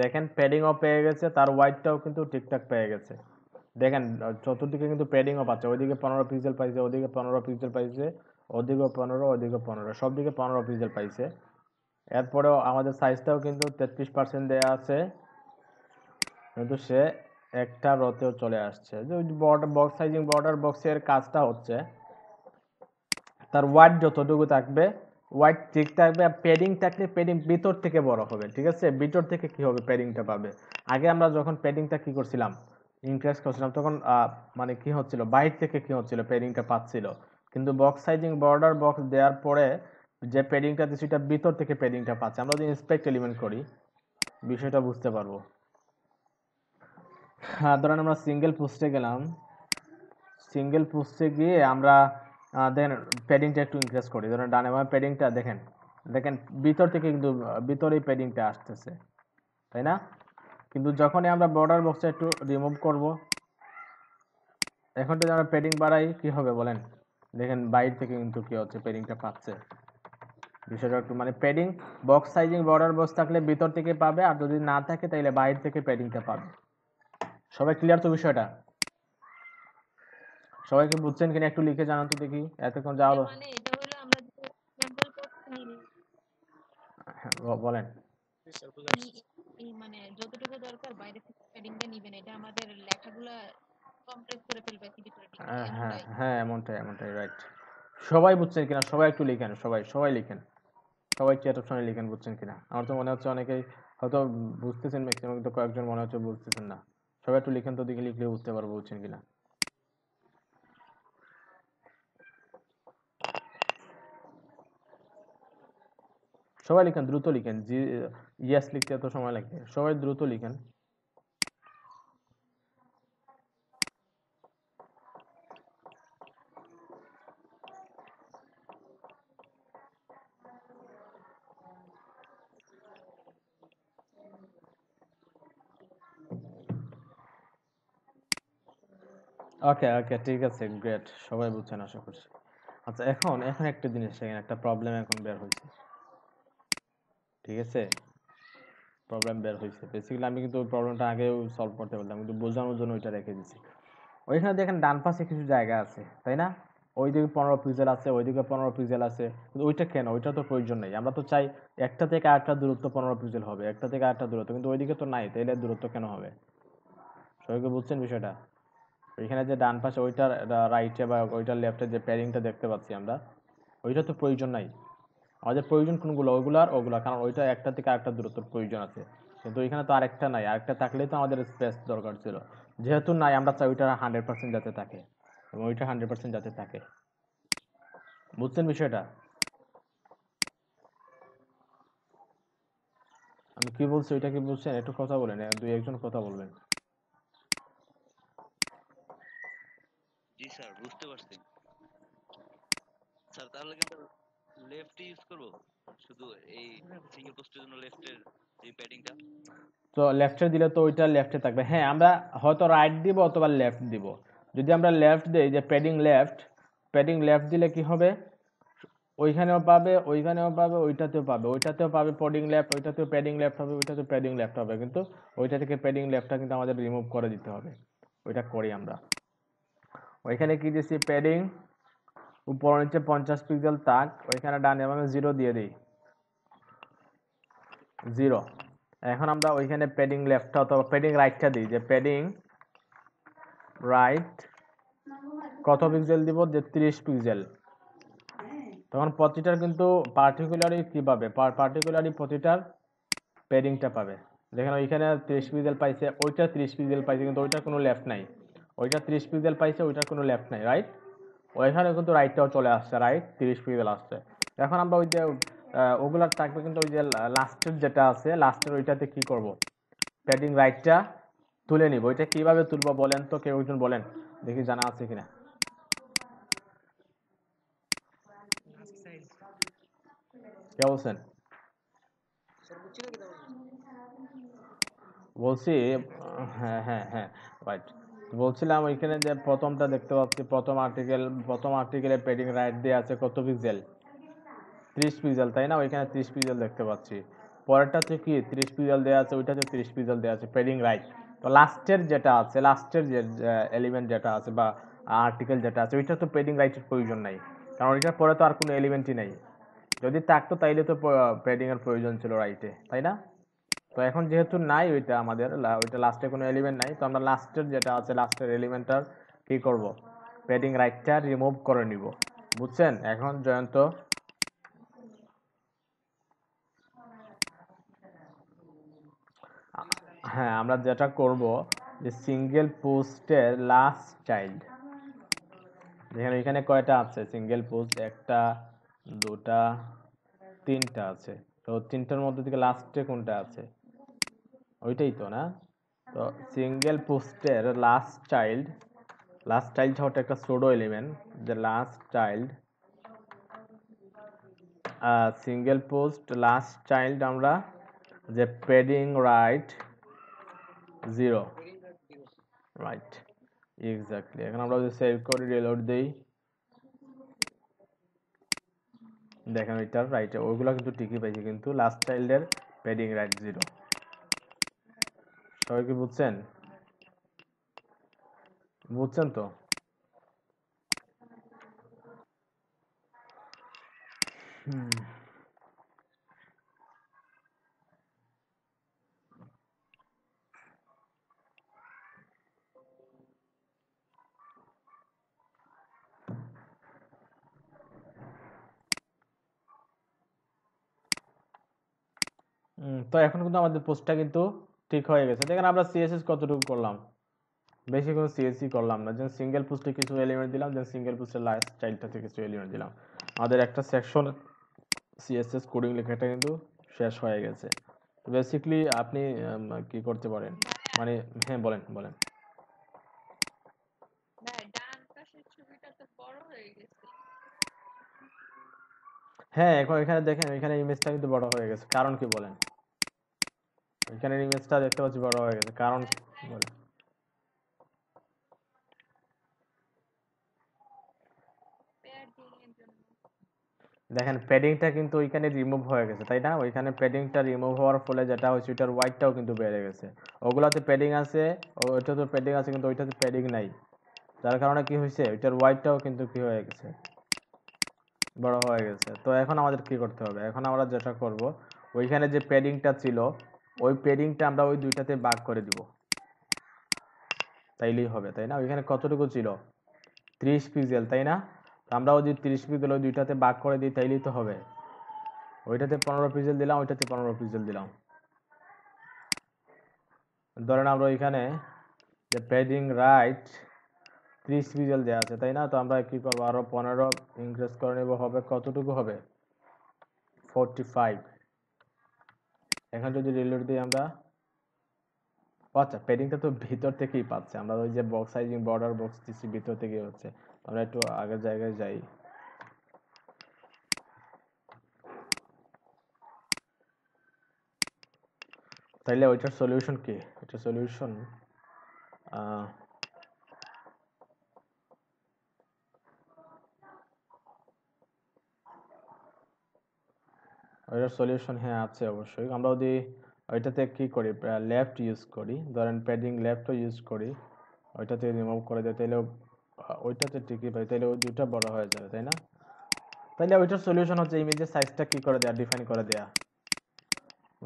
[SPEAKER 1] দেখেন প্যাডিংও পেয়ে গেছে, তার হোয়াইটটাও কিন্তু ঠিকঠাক পেয়ে গেছে। দেখেন চতুর্দিকে কিন্তু প্যাডিংও পাচ্ছে, ওইদিকে 15 পিক্সেল পাইছে, ওদিকে 15 পিক্সেল পাইছে, ওদিকেও 15, ওদিকে 15, সব দিকে 15 পিক্সেল পাইছে। এরপরেও আমাদের সাইজটাও কিন্তু 33% দেয়া আছে, কিন্তু সে একটা রতেও চলে আসছে। যে বর্ডার বক্স সাইজিং বর্ডার বক্সের কাজটা হচ্ছে তার ওয়াইড যতটুকু থাকবে ওয়াইড ঠিক থাকবে, আর প্যাডিং থাকলে প্যাডিং ভিতর থেকে বড় হবে। ঠিক আছে, ভিতর থেকে কি হবে, প্যাডিংটা পাবে। আগে আমরা যখন প্যাডিংটা কি করছিলাম, ইনক্রিজ করছিলাম, তখন মানে কি হচ্ছিল, বাইরে থেকে কি হচ্ছিল, প্যাডিংটা পাচ্ছিল। কিন্তু বক্স সাইজিং বর্ডার বক্স দেওয়ার পরে যে প্যাডিংটা দিচ্ছি সেটা ভিতর থেকে প্যাডিংটা পাচ্ছে। আমরা যদি ইন্সপেক্ট এলিমেন্ট করি বিষয়টা বুঝতে পারবো। ধরেন আমরা সিঙ্গেল পোস্টে গেলাম, সিঙ্গেল পোস্টে গিয়ে আমরা দেখেন প্যাডিংটা একটু ইনক্রিজ করি, ধরেন ডানে বামে প্যাডিংটা দেখেন, দেখেন ভিতর থেকে কিন্তু ভিতরেই প্যাডিংটা আসতেছে, তাই না? কিন্তু যখনই আমরা বর্ডার বক্সটা একটু রিমুভ করব, এখন যদি আমরা প্যাডিং বাড়াই কি হবে বলেন? দেখেন বাইরে থেকে কিন্তু কি হচ্ছে, প্যাডিংটা পাচ্ছে। বিষয়টা একটু মানে padding box sizing border box থাকলে ভিতর থেকে পাবে, আর যদি না থাকে তাহলে বাইরে থেকে প্যাডিংটা পাবে। সবাই ক্লিয়ার তো বিষয়টা? সবাই কি বুঝছেন কিনা একটু লিখে জানান তো দেখি, এতক্ষণ যা হলো।
[SPEAKER 2] মানে এটা হলো আমরা যে স্যাম্পল করতে নিলে
[SPEAKER 1] হ্যাঁ, বলেন।
[SPEAKER 2] এই মানে যতটুকু দরকার বাইরে থেকে প্যাডিংটা নিবেন, এটা আমাদের লেখাগুলা কম্প্রেস করে ফেলবে ভিতরে ঢুকে
[SPEAKER 1] হ্যাঁ
[SPEAKER 2] এমনটাই।
[SPEAKER 1] হ্যাঁ, এমনটাই এমনটাই, রাইট। সবাই বুঝছেন কিনা, সবাই একটু লিখেন, সবাই সবাই লিখেন, সবাই চ্যাট অপশনে লিখেন বুঝছেন কিনা। আমার তো মনে হচ্ছে অনেকেই হয়তো বুঝতেছেন ম্যাক্সিমাম, কিন্তু কয়েকজন মনে হচ্ছে বুঝতেছেন না। সবাই একটু লিখেন তো দেখি, লিখলে বুঝতে পারবো বুঝছেন কিনা। সবাই লিখেন, দ্রুত লিখেন, জি ইয়েস লিখতে এত সময় লাগবে, সবাই দ্রুত লিখেন। ওকে ওকে, ঠিক আছে, গ্রেট, সবাই বুঝছেন আশা করছি। আচ্ছা, এখন এখন একটা জিনিস দেখেন, একটা প্রবলেম এখন বের হয়েছে। ঠিক আছে, প্রবলেম বের হয়েছে, বেসিক্যালি আমি কিন্তু ওই প্রবলেমটা আগেও সলভ করতে পারতাম, কিন্তু বোঝানোর জন্য ওইটা রেখে দিছি। ওইখানে দেখেন ডান পাশে কিছু জায়গা আছে, তাই না? ওইদিকে 15 পিক্সেল আছে, ওইদিকে 15 পিক্সেল আছে, কিন্তু ওইটা কেন? ওইটা তো প্রয়োজন নেই। আমরা তো চাই একটা থেকে আরেকটা দূরত্ব 15 পিক্সেল হবে, একটা থেকে আরেকটা দূরত্ব, কিন্তু ওইদিকে তো নাই, তাইলে দূরত্ব কেন হবে? সবাই কি বুঝছেন বিষয়টা? ওইখানে যে ডান পাশে ওইটার রাইটে বা ওইটার লেফটে যে প্যারিংটা দেখতে পাচ্ছি আমরা, ওইটা তো প্রয়োজন নাই। আমাদের প্রয়োজন কোনগুলো, ওইগুলো আর ওগুলো, কারণ ওইটা একটা থেকে আরেকটা দূরত্বের প্রয়োজন আছে। কিন্তু ওইখানে তো আরেকটা নাই, আরেকটা থাকলেই তো আমাদের স্পেস দরকার ছিল। যেহেতু নাই, আমরা চাই ওইটা 100% যাতে থাকে, এবং ওইটা 100% যাতে থাকে। বুঝছেন বিষয়টা? আমি কি বলছি ওইটা কি বুঝছেন? একটু কথা বলেন, দুই একজন কথা বলবেন।
[SPEAKER 3] জি স্যার, বুঝতে পারছি। স্যার তাহলে কি আমরা লেফট ইউজ করব শুধু এই সিঙ্গেল পোস্টের জন্য, লেফটের যে প্যাডিংটা?
[SPEAKER 1] তো লেফটে দিলে তো ওইটা লেফটে থাকবে। হ্যাঁ, আমরা হয়তো রাইট দিব অথবা লেফট দিব। যদি আমরা লেফট দেই, যে প্যাডিং লেফট দিলে কি হবে, ওইখানেও পাবে, ওইখানেও পাবে, ওইটাতেও পাবে, ওইটাতেও পাবে প্যাডিং লেফট, ওইটাতেও প্যাডিং লেফট হবে, ওইটাতেও প্যাডিং লেফট হবে, কিন্তু ওইটা থেকে প্যাডিং লেফটটা কিন্তু আমাদের রিমুভ করে দিতে হবে। ওইটা করি আমরা। ওইখানে কি দিছি, প্যাডিং উপর নিচে 50 পিক্সেল থাক, ওইখানে ডানে বামে 0 দিয়ে দিই, 0। এখন আমরা ওইখানে প্যাডিং লেফটটা অথবা প্যাডিং রাইটটা দিই, যে প্যাডিং রাইট কত পিক্সেল দিব, যে 30 পিক্সেল। তখন প্রতিটার কিন্তু পার্টিকুলারলি কিভাবে পার্টিকুলারলি প্রতিটার প্যাডিংটা পাবে। দেখেন ওইখানে 30 পিক্সেল পাইছে, ওইটা 30 পিক্সেল পাইছে, কিন্তু ওইটার কোনো লেফট নাই। ওইটা 30 পিক্সেল পাইছে, ওইটার কোনো লেফট নাই, রাইট। ওইখানে কিন্তু রাইটটাও চলে আসছে, রাইট 30 পিক্সেল আসছে। এখন আমরা ওই যে ওগুলার থাকবে, কিন্তু ওই যে লাস্টের যেটা আছে, লাস্টের ওইটাতে কি করব, প্যাডিং রাইটটা তুলে নিব। ওইটা কিভাবে তুলবো বলেন তো, কেউ একজন বলেন দেখি, জানা আছে কিনা। কে বলছেন? বলছি, হ্যাঁ হ্যাঁ হ্যাঁ, রাইট। বলছিলাম ওইখানে যে প্রথমটা দেখতে পাচ্ছি, প্রথম আর্টিকেলে প্যাডিং রাইট দিয়ে আছে কত পিক্সেল, 30 পিক্সেল, তাই না? ওইখানে 30 পিক্সেল দেখতে পাচ্ছি। পরেরটাতে কি 30 পিক্সেল দেওয়া আছে, ওইটাতে 30 পিক্সেল দেওয়া আছে, প্যাডিং রাইট। তো লাস্টের যেটা আছে, লাস্টের যে এলিমেন্ট যেটা আছে বা আর্টিকেল যেটা আছে, ওইটা তো প্যাডিং রাইটের প্রয়োজন নাই, কারণ ওইটার পরে তো আর কোনো এলিমেন্টই নাই। যদি থাকতো তাইলে তো প্যাডিং এর প্রয়োজন ছিল রাইটে, তাই না? তো এখন যেহেতু নাই ওইটা, আমাদের ওইটা লাস্টে কোনো এলিমেন্ট নাই, তো আমরা লাস্টের যেটা আছে, লাস্টের এলিমেন্টটার কি করব, প্যাডিং রাইটটা রিমুভ করে নিব। বুঝছেন এখন জয়ন্ত? হ্যাঁ, আমরা যেটা করব, যে সিঙ্গেল পোস্টের লাস্ট চাইল্ড, দেখেন এখানে কয়টা আছে সিঙ্গেল পোস্ট, একটা, দুটা, তিনটা আছে। তো তিনটার মধ্যে থেকে লাস্টে কোনটা আছে, ওইটাই তো না? তো সিঙ্গেল পোস্টের লাস্ট চাইল্ড হচ্ছে একটা সুডো এলিমেন্ট, যে last child single post last child, আমরা যে প্যাডিং রাইট 0, রাইট, এক্স্যাক্টলি। এখন আমরা যদি সেভ করি, রিলোড দেই, দেখেন ওইটার রাইটে ওইগুলো কিন্তু ঠিকই পাইছি, কিন্তু লাস্ট চাইল্ডের প্যাডিং রাইট 0। সবাই কি বুঝছেন? বুঝছেন তো? হুম। তো এখন কিন্তু আমাদের পোস্টটা কিন্তু ঠিক হয়ে গেছে। দেখেন আমরা সিএসএস কতটুকু করলাম, বেশি কোনো সিএসসি করলাম না। যেন সিঙ্গেল পোস্টে কিছু এলিমেন্ট দিলাম, দেন সিঙ্গেল পোস্টের লাস্ট চাইল্ডটাতে কিছু এলিমেন্ট দিলাম। আমাদের একটা সেকশন সিএসএস কোডিং লেখাটা কিন্তু শেষ হয়ে গেছে। বেসিক্যালি আপনি কি করতে পারেন, মানে হ্যাঁ বলেন বলেন।
[SPEAKER 2] ভাই ডান পাশের ছবিটা তো বড় হয়ে গেছে।
[SPEAKER 1] হ্যাঁ, এখন এখানে দেখেন, এখানে ইমেজটা কিন্তু বড় হয়ে গেছে, কারণ কি বলেন? এখানে ইমেজটা দেখতে পাচ্ছি বড় হয়ে গেছে, কারণ কি বলেন?
[SPEAKER 2] প্যাডিং এর জন্য।
[SPEAKER 1] দেখেন প্যাডিংটা কিন্তু ওইখানে রিমুভ হয়ে গেছে, তাই না? ওইখানে প্যাডিংটা রিমুভ হওয়ার ফলে যেটা হয়েছে, ওইটার ওয়াইটটাও কিন্তু বেড়ে গেছে। ওগুলাতে প্যাডিং আছে, ওইটা তো প্যাডিং আছে, কিন্তু ওইটাতে প্যাডিং নাই, যার কারণে কি হয়েছে, ওইটার ওয়াইটটাও কিন্তু কি হয়ে গেছে, বড় হয়ে গেছে। তো এখন আমাদের কি করতে হবে, এখন আমরা যেটা করব, ওইখানে যে প্যাডিংটা ছিল, ওই প্যাডিংটা আমরা ওই দুইটাতে ভাগ করে দিব, তাইলেই হবে, তাই না? ওইখানে কতটুকু ছিল, 30 পিক্সেল, তাই না? তো আমরা ওই যে 30 পিক্সেল ওই দুইটাতে ভাগ করে দিই, তাইলেই তো হবে। ওইটাতে 15 পিক্সেল দিলাম, ওইটাতে 15 পিক্সেল দিলাম। ধরেন আমরা ওইখানে যে প্যাডিং রাইট 30 পিক্সেল দেওয়া আছে, তাই না? তো আমরা কি করবো, আরো 15 ইনক্রিজ করে নেব, হবে কতটুকু হবে, 45। এখন যদি রিলোড দিই আমরা, আচ্ছা প্যাডিংটা তো ভিতর থেকেই পাচ্ছে, আমরা ওই যে বক্স সাইজিং বর্ডার বক্স দিচ্ছি, ভিতর থেকে হচ্ছে। আমরা একটু আগের জায়গায় যাই, তাইলে ওইটার সলিউশন কি, ওইটার সলিউশন ওইটার সলিউশন হ্যাঁ আছে অবশ্যই। আমরা যদি ওইটাতে কি করি, লেফট ইউজ করি, ধরেন প্যাডিং লেফটও ইউজ করি, ওইটাতে রিমুভ করে দেয়, তাইলে ওইটাতে ঠিকই পাই, তাইলে ওই দুইটা বড় হয়ে যাবে, তাই না? তাইলে ওইটার সলিউশন হচ্ছে ইমেজের সাইজটা কি করে দেয়া, ডিফাইন করে দেয়া।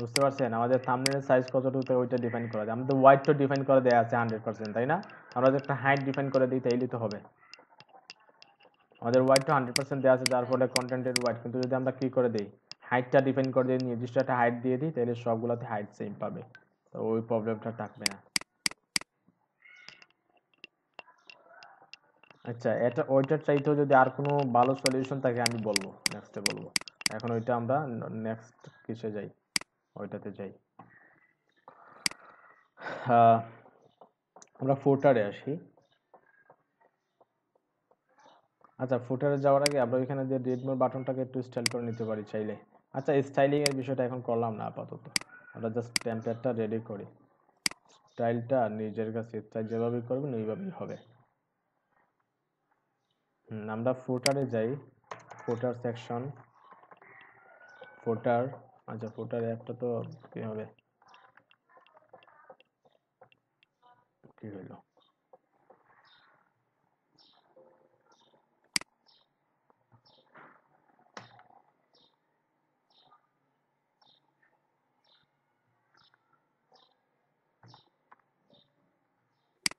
[SPEAKER 1] বুঝতে পারছেন আমাদের থাম্বনেলের সাইজ কতটুকু থেকে ওইটা ডিফাইন করা যায়। আমাদের ওয়াইড তো ডিফাইন করে দেওয়া আছে 100%, তাই না? আমরা যদি একটা হাইট ডিফাইন করে দিই তাইলেই তো হবে। আমাদের ওয়াইড তো 100% দেওয়া আছে, যার ফলে কন্টেন্টের ওয়াইড। কিন্তু যদি আমরা কি করে দিই, হাইটটা ডিফাইন করে দিই, নির্দিষ্ট একটা হাইট দিয়ে দিই, তাহলে সবগুলোতে হাইট সেম পাবে, তো ওই প্রবলেমটা থাকবে না। আচ্ছা, এটা ওইটার চাইতেও যদি আর কোনো ভালো সলিউশন থাকে আমি বলবো, নেক্সটে বলবো। এখন ওইটা আমরা নেক্সট কিসে যাই, ওইটাতে যাই। আমরা ফুটারে আসি। আচ্ছা, ফুটারে যাওয়ার আগে আমরা ওইখানে যে রেড মোর বাটনটাকে একটু স্টাইল করে নিতে পারি চাইলে। আচ্ছা, স্টাইলিং এর বিষয়টা এখন করলাম না আপাতত, আমরা জাস্ট টেমপ্লেটটা রেডি করি। স্টাইলটা নিজের কাছে ইচ্ছা যেভাবে করবেন ওইভাবেই হবে। আমরা ফুটারে যাই, ফুটার সেকশন, ফুটার। আচ্ছা, ফুটার অ্যাপটা তো কি হবে, কি হইলো?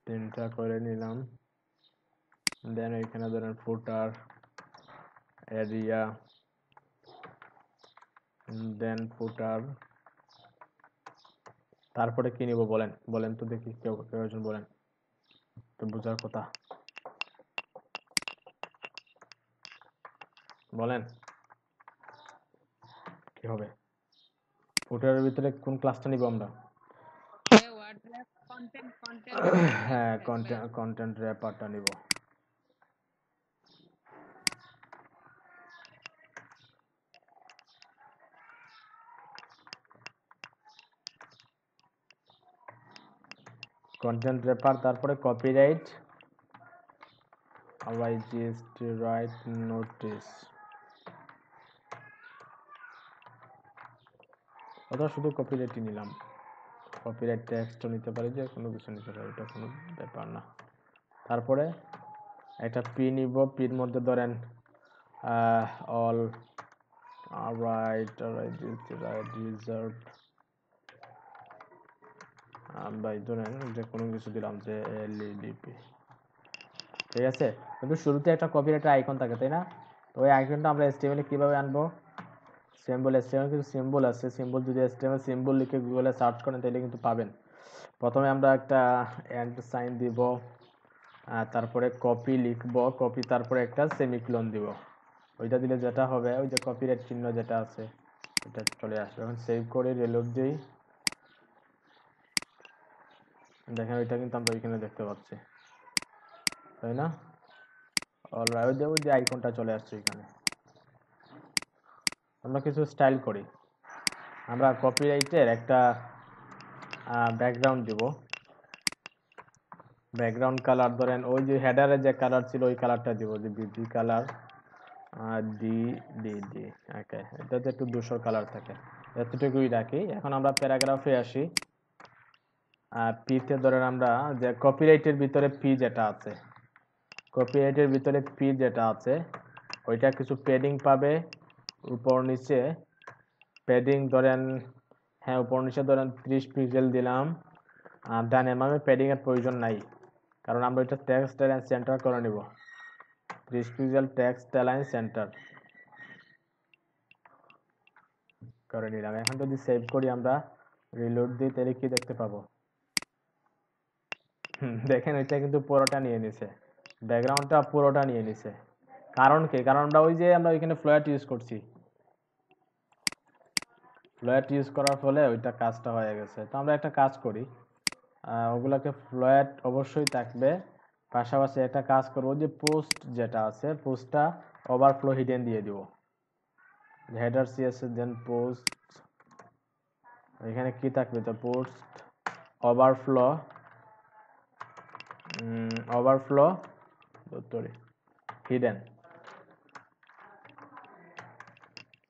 [SPEAKER 1] তিনটা করে নিলাম, দেন এখানে ধরেন ফুটার, এরিয়া, দেন ফুটার, তারপরে কি নিব বলেন, বলেন তো দেখি, কেউ কেউ একজন বলেন তো, বোঝার কথা বলেন কি হবে। ফুটারের ভিতরে কোন ক্লাসটা নিব আমরা?
[SPEAKER 2] ওয়ার্ড র্যাপ, কন্টেন্ট
[SPEAKER 1] হ্যাঁ,
[SPEAKER 2] র্যাপ।
[SPEAKER 1] কন্টেন্ট র্যাপারটা নিব। কন্টেন্ট র্যাপার, তারপরে copyright, I just right notice, অথবা শুধু কপিরাইটই নিলাম। কপিরাইট টেক্সটও নিতে পারি, যে কোনো কিছু নিতে পারি, এটা কোনো ব্যাপার না। তারপরে একটা পি নিব, পির মধ্যে ধরেন অল রাইট রিজার্ভ, আমরা ধরেন যে কোনো কিছু দিলাম, যে এলইডিপি, ঠিক আছে। কিন্তু শুরুতে একটা কপিরাইটের আইকন থাকে, তাই না? তো ওই আইকনটা আমরা এসটিএমএল এ কিভাবে আনবো? সিম্বল, এসটিএমএল কিছু সিম্বল আছে, সিম্বল যদি এসটিএমএল সিম্বল লিখে গুগলে সার্চ করেন তাহলে কিন্তু পাবেন। প্রথমে আমরা একটা এন্ড সাইন দিব, তারপরে কপি লিখব, কপি, তারপরে একটা সেমিকোলন দিব। ওইটা দিলে যেটা হবে, ওই যে কপিরাইট চিহ্ন যেটা আছে এটা চলে আসবে। এখন সেভ করে রিলোড দিই, দেখেন ওইটা কিন্তু আমরা ওইখানে দেখতে পাচ্ছি, তাই না? অলরাইট, ওই যে আইকনটা চলে আসছে এখানে। আমরা কিছু স্টাইল করি, আমরা কপিরাইটের একটা ব্যাকগ্রাউন্ড দিব, ব্যাকগ্রাউন্ড কালার ধরেন ওই যে হেডারে যে কালার ছিল ওই কালারটা দিব, যে BG colour, D D D, okay, এটাতে একটু ধূসর কালার থাকে, এতটুকুই রাখি। এখন আমরা প্যারাগ্রাফে আসি। পিতে ধরেন আমরা যে কপিরাইটের ভিতরে পি যেটা আছে, কপিরাইটের ভিতরে পি যেটা আছে ওইটা কিছু পেডিং পাবে উপর নিচে, পেডিং ধরেন, হ্যাঁ উপর নিচে ধরেন 30 পিক্সেল দিলাম। আর ডানে বামে পেডিং এর প্রয়োজন নাই, কারণ আমরা এটা টেক্সট অ্যালাইন সেন্টার করে নিব। 30 পিক্সেল টেক্সট অ্যালাইন সেন্টার করে নিলাম। এখন যদি সেভ করি, আমরা রিলোড দিই, তাহলে কি দেখতে পাবো? দেখেন এটা কিন্তু পুরোটা নিয়ে নিছে, ব্যাকগ্রাউন্ডটা পুরোটা নিয়ে নিছে। কারণ কি? কারণ আমরা ওই যে আমরা ওইখানে ফ্লোয়াট ইউজ করছি, ফ্লোয়াট ইউজ করার ফলে ওইটা কাজটা হয়ে গেছে। তো আমরা একটা কাজ করি, ওগুলাকে ফ্লোয়াট অবশ্যই থাকবে, পাশাপাশি একটা কাজ করবো, যে পোস্ট যেটা আছে পোস্টটা ওভারফ্লো হিডেন দিয়ে দিব, হেডার সিএসএস দেন পোস্ট, এখানে কি থাকবে, তো post overflow, overflow sorry hidden.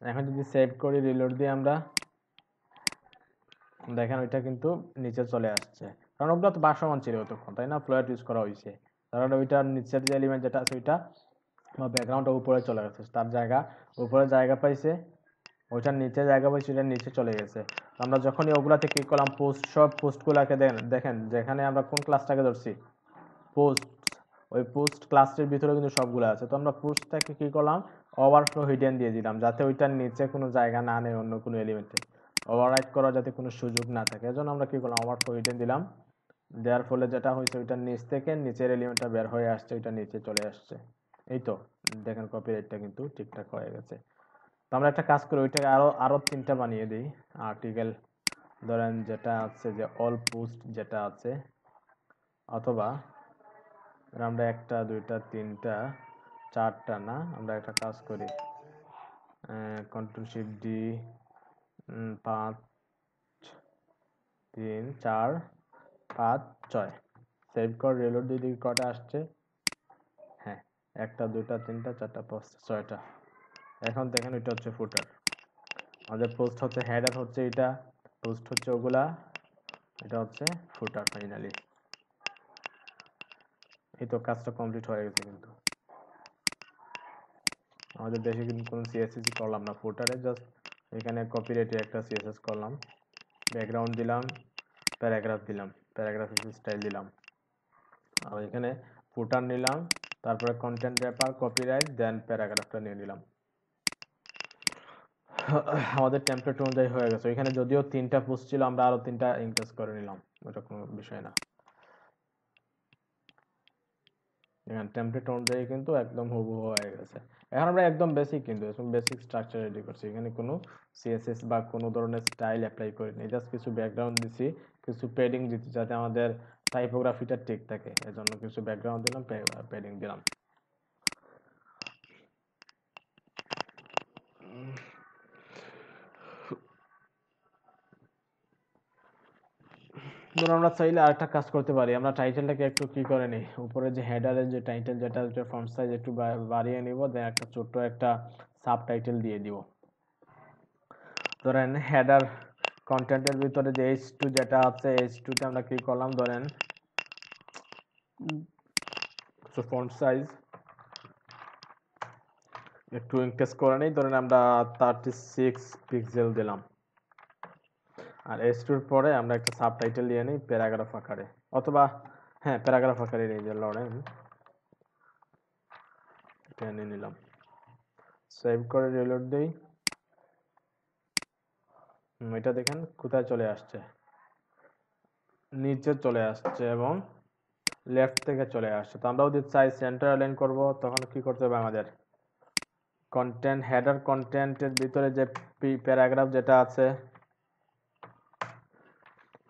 [SPEAKER 1] এখন যদি সেভ করি, রিলোড দিয়ে আমরা দেখেন ওইটা কিন্তু নিচে চলে আসছে, কারণ ওগুলো তো ভাসমান ছিল তখন, তাই না? ফ্লোয়াট ইউজ করা হয়েছে, কারণ ওইটার নিচের যে এলিমেন্ট যেটা আছে ওইটা ব্যাকগ্রাউন্ডটা উপরে চলে গেছে, তার জায়গা উপরে জায়গা পাইছে, ওইটার নিচে জায়গা পাইছে, ওইটার নিচে চলে গেছে। আমরা যখনই ওগুলাতে ক্লিক করলাম পোস্ট, সব পোস্টগুলোকে দেখেন যেখানে আমরা কোন ক্লাসটাকে ধরছি পোস্ট, ওই পোস্ট ক্লাসটির ভিতরে কিন্তু সবগুলো আছে। তো আমরা পোস্টটাকে কি করলাম ওভারফ্লো হিডেন দিয়ে দিলাম, যাতে ওইটার নিচে কোনো জায়গা না নেয় অন্য কোনো এলিমেন্টে, ওভাররাইট করার যাতে কোনো সুযোগ না থাকে। এজন্য আমরা কি করলাম ওভারফ্লো হিডেন দিলাম, দেওয়ার ফলে যেটা হয়েছে ওইটার নিচ থেকে নিচের এলিমেন্টটা বের হয়ে আসছে, ওইটা নিচে চলে আসছে। এই তো দেখেন কপিরাইটটা কিন্তু ঠিকঠাক হয়ে গেছে। তো আমরা একটা কাজ করি, ওইটাকে আরো আরো 3টা বানিয়ে দিই আর্টিকেল। ধরেন যেটা আছে যে অল পোস্ট যেটা আছে, অথবা আমরা 1টা 2টা 3টা 4টা না, আমরা একটা কাজ করি কন্ট্রোল শিফট ডি, 5 3 4 5 6, সেভ কর রিলোড দিয়ে দেখি কটা আসছে। হ্যাঁ 1টা 2টা 3টা 4টা 5টা 6টা। এখন দেখেন এটা হচ্ছে ফুটার, আমাদের পোস্ট হচ্ছে হেডার হচ্ছে এটা, পোস্ট হচ্ছে ওগুলা, এটা হচ্ছে ফুটার ফাইনালি। এই তো কাজটা কমপ্লিট হয়ে গেছে। কিন্তু আমাদের দেশে কিন্তু কোনো সিএসএস করলাম না ফুটারে, জাস্ট এখানে কপিরাইটে একটা সিএসএস করলাম, ব্যাকগ্রাউন্ড দিলাম, প্যারাগ্রাফ দিলাম, প্যারাগ্রাফের স্টাইল দিলাম, আর এখানে ফুটার নিলাম, তারপরে কন্টেন্ট র্যাপার কপিরাইট দেন প্যারাগ্রাফটা নিয়ে নিলাম। আমাদের টেমপ্লেট অনুযায়ী হয়ে গেছে। এখানে যদিও 3টা পোস্ট ছিল, আমরা আরো 3টা ইনক্রিজ করে নিলাম, ওটা কোনো বিষয় না। এখানে টেমপ্লেট অনুযায়ী কিন্তু একদম হুবহু হয়ে গেছে। এখন আমরা একদম বেসিক, কিন্তু বেসিক স্ট্রাকচার রেডি করছি, এখানে কোনো সিএসএস বা কোনো ধরনের স্টাইল অ্যাপ্লাই করিনি, জাস্ট কিছু ব্যাকগ্রাউন্ড দিছি, কিছু প্যাডিং দিচ্ছি যাতে আমাদের টাইপোগ্রাফিটা ঠিক থাকে, এজন্য কিছু ব্যাকগ্রাউন্ড দিলাম, প্যাডিং দিলাম। ধরুন আমরা চাইলে আরেকটা কাজ করতে পারি, আমরা টাইটেলটাকে একটু কি করে নিই, উপরে যে হেডারের যে টাইটেল যেটা ফন্ট সাইজ একটু বাড়িয়ে নিব, দেন একটা ছোট্ট একটা সাব টাইটেল দিয়ে দিব। ধরেন হেডার কন্টেন্টের ভিতরে যে h2 যেটা আছে, h2 তে আমরা কি করলাম, ধরেন ফন্ট সাইজ একটু ইনক্রিজ করে নিই, ধরেন আমরা 36 পিক্সেল দিলাম, আর h2 এর পরে আমরা একটা সাব টাইটেল দিয়ে নিই প্যারাগ্রাফ আকারে, অথবা হ্যাঁ প্যারাগ্রাফ আকারে নিয়ে যে লরেন, এটা নিয়ে নিলাম, সেভ করে রিলোড দেই। এটা দেখেন কোথায় চলে আসছে, নিচে চলে আসছে এবং লেফট থেকে চলে আসছে। তো আমরা যদি চাই সেন্টার অ্যালাইন করব, তখন কি করতে হবে আমাদের, কন্টেন্ট হেডার কন্টেন্টের ভিতরে যে প্যারাগ্রাফ যেটা আছে,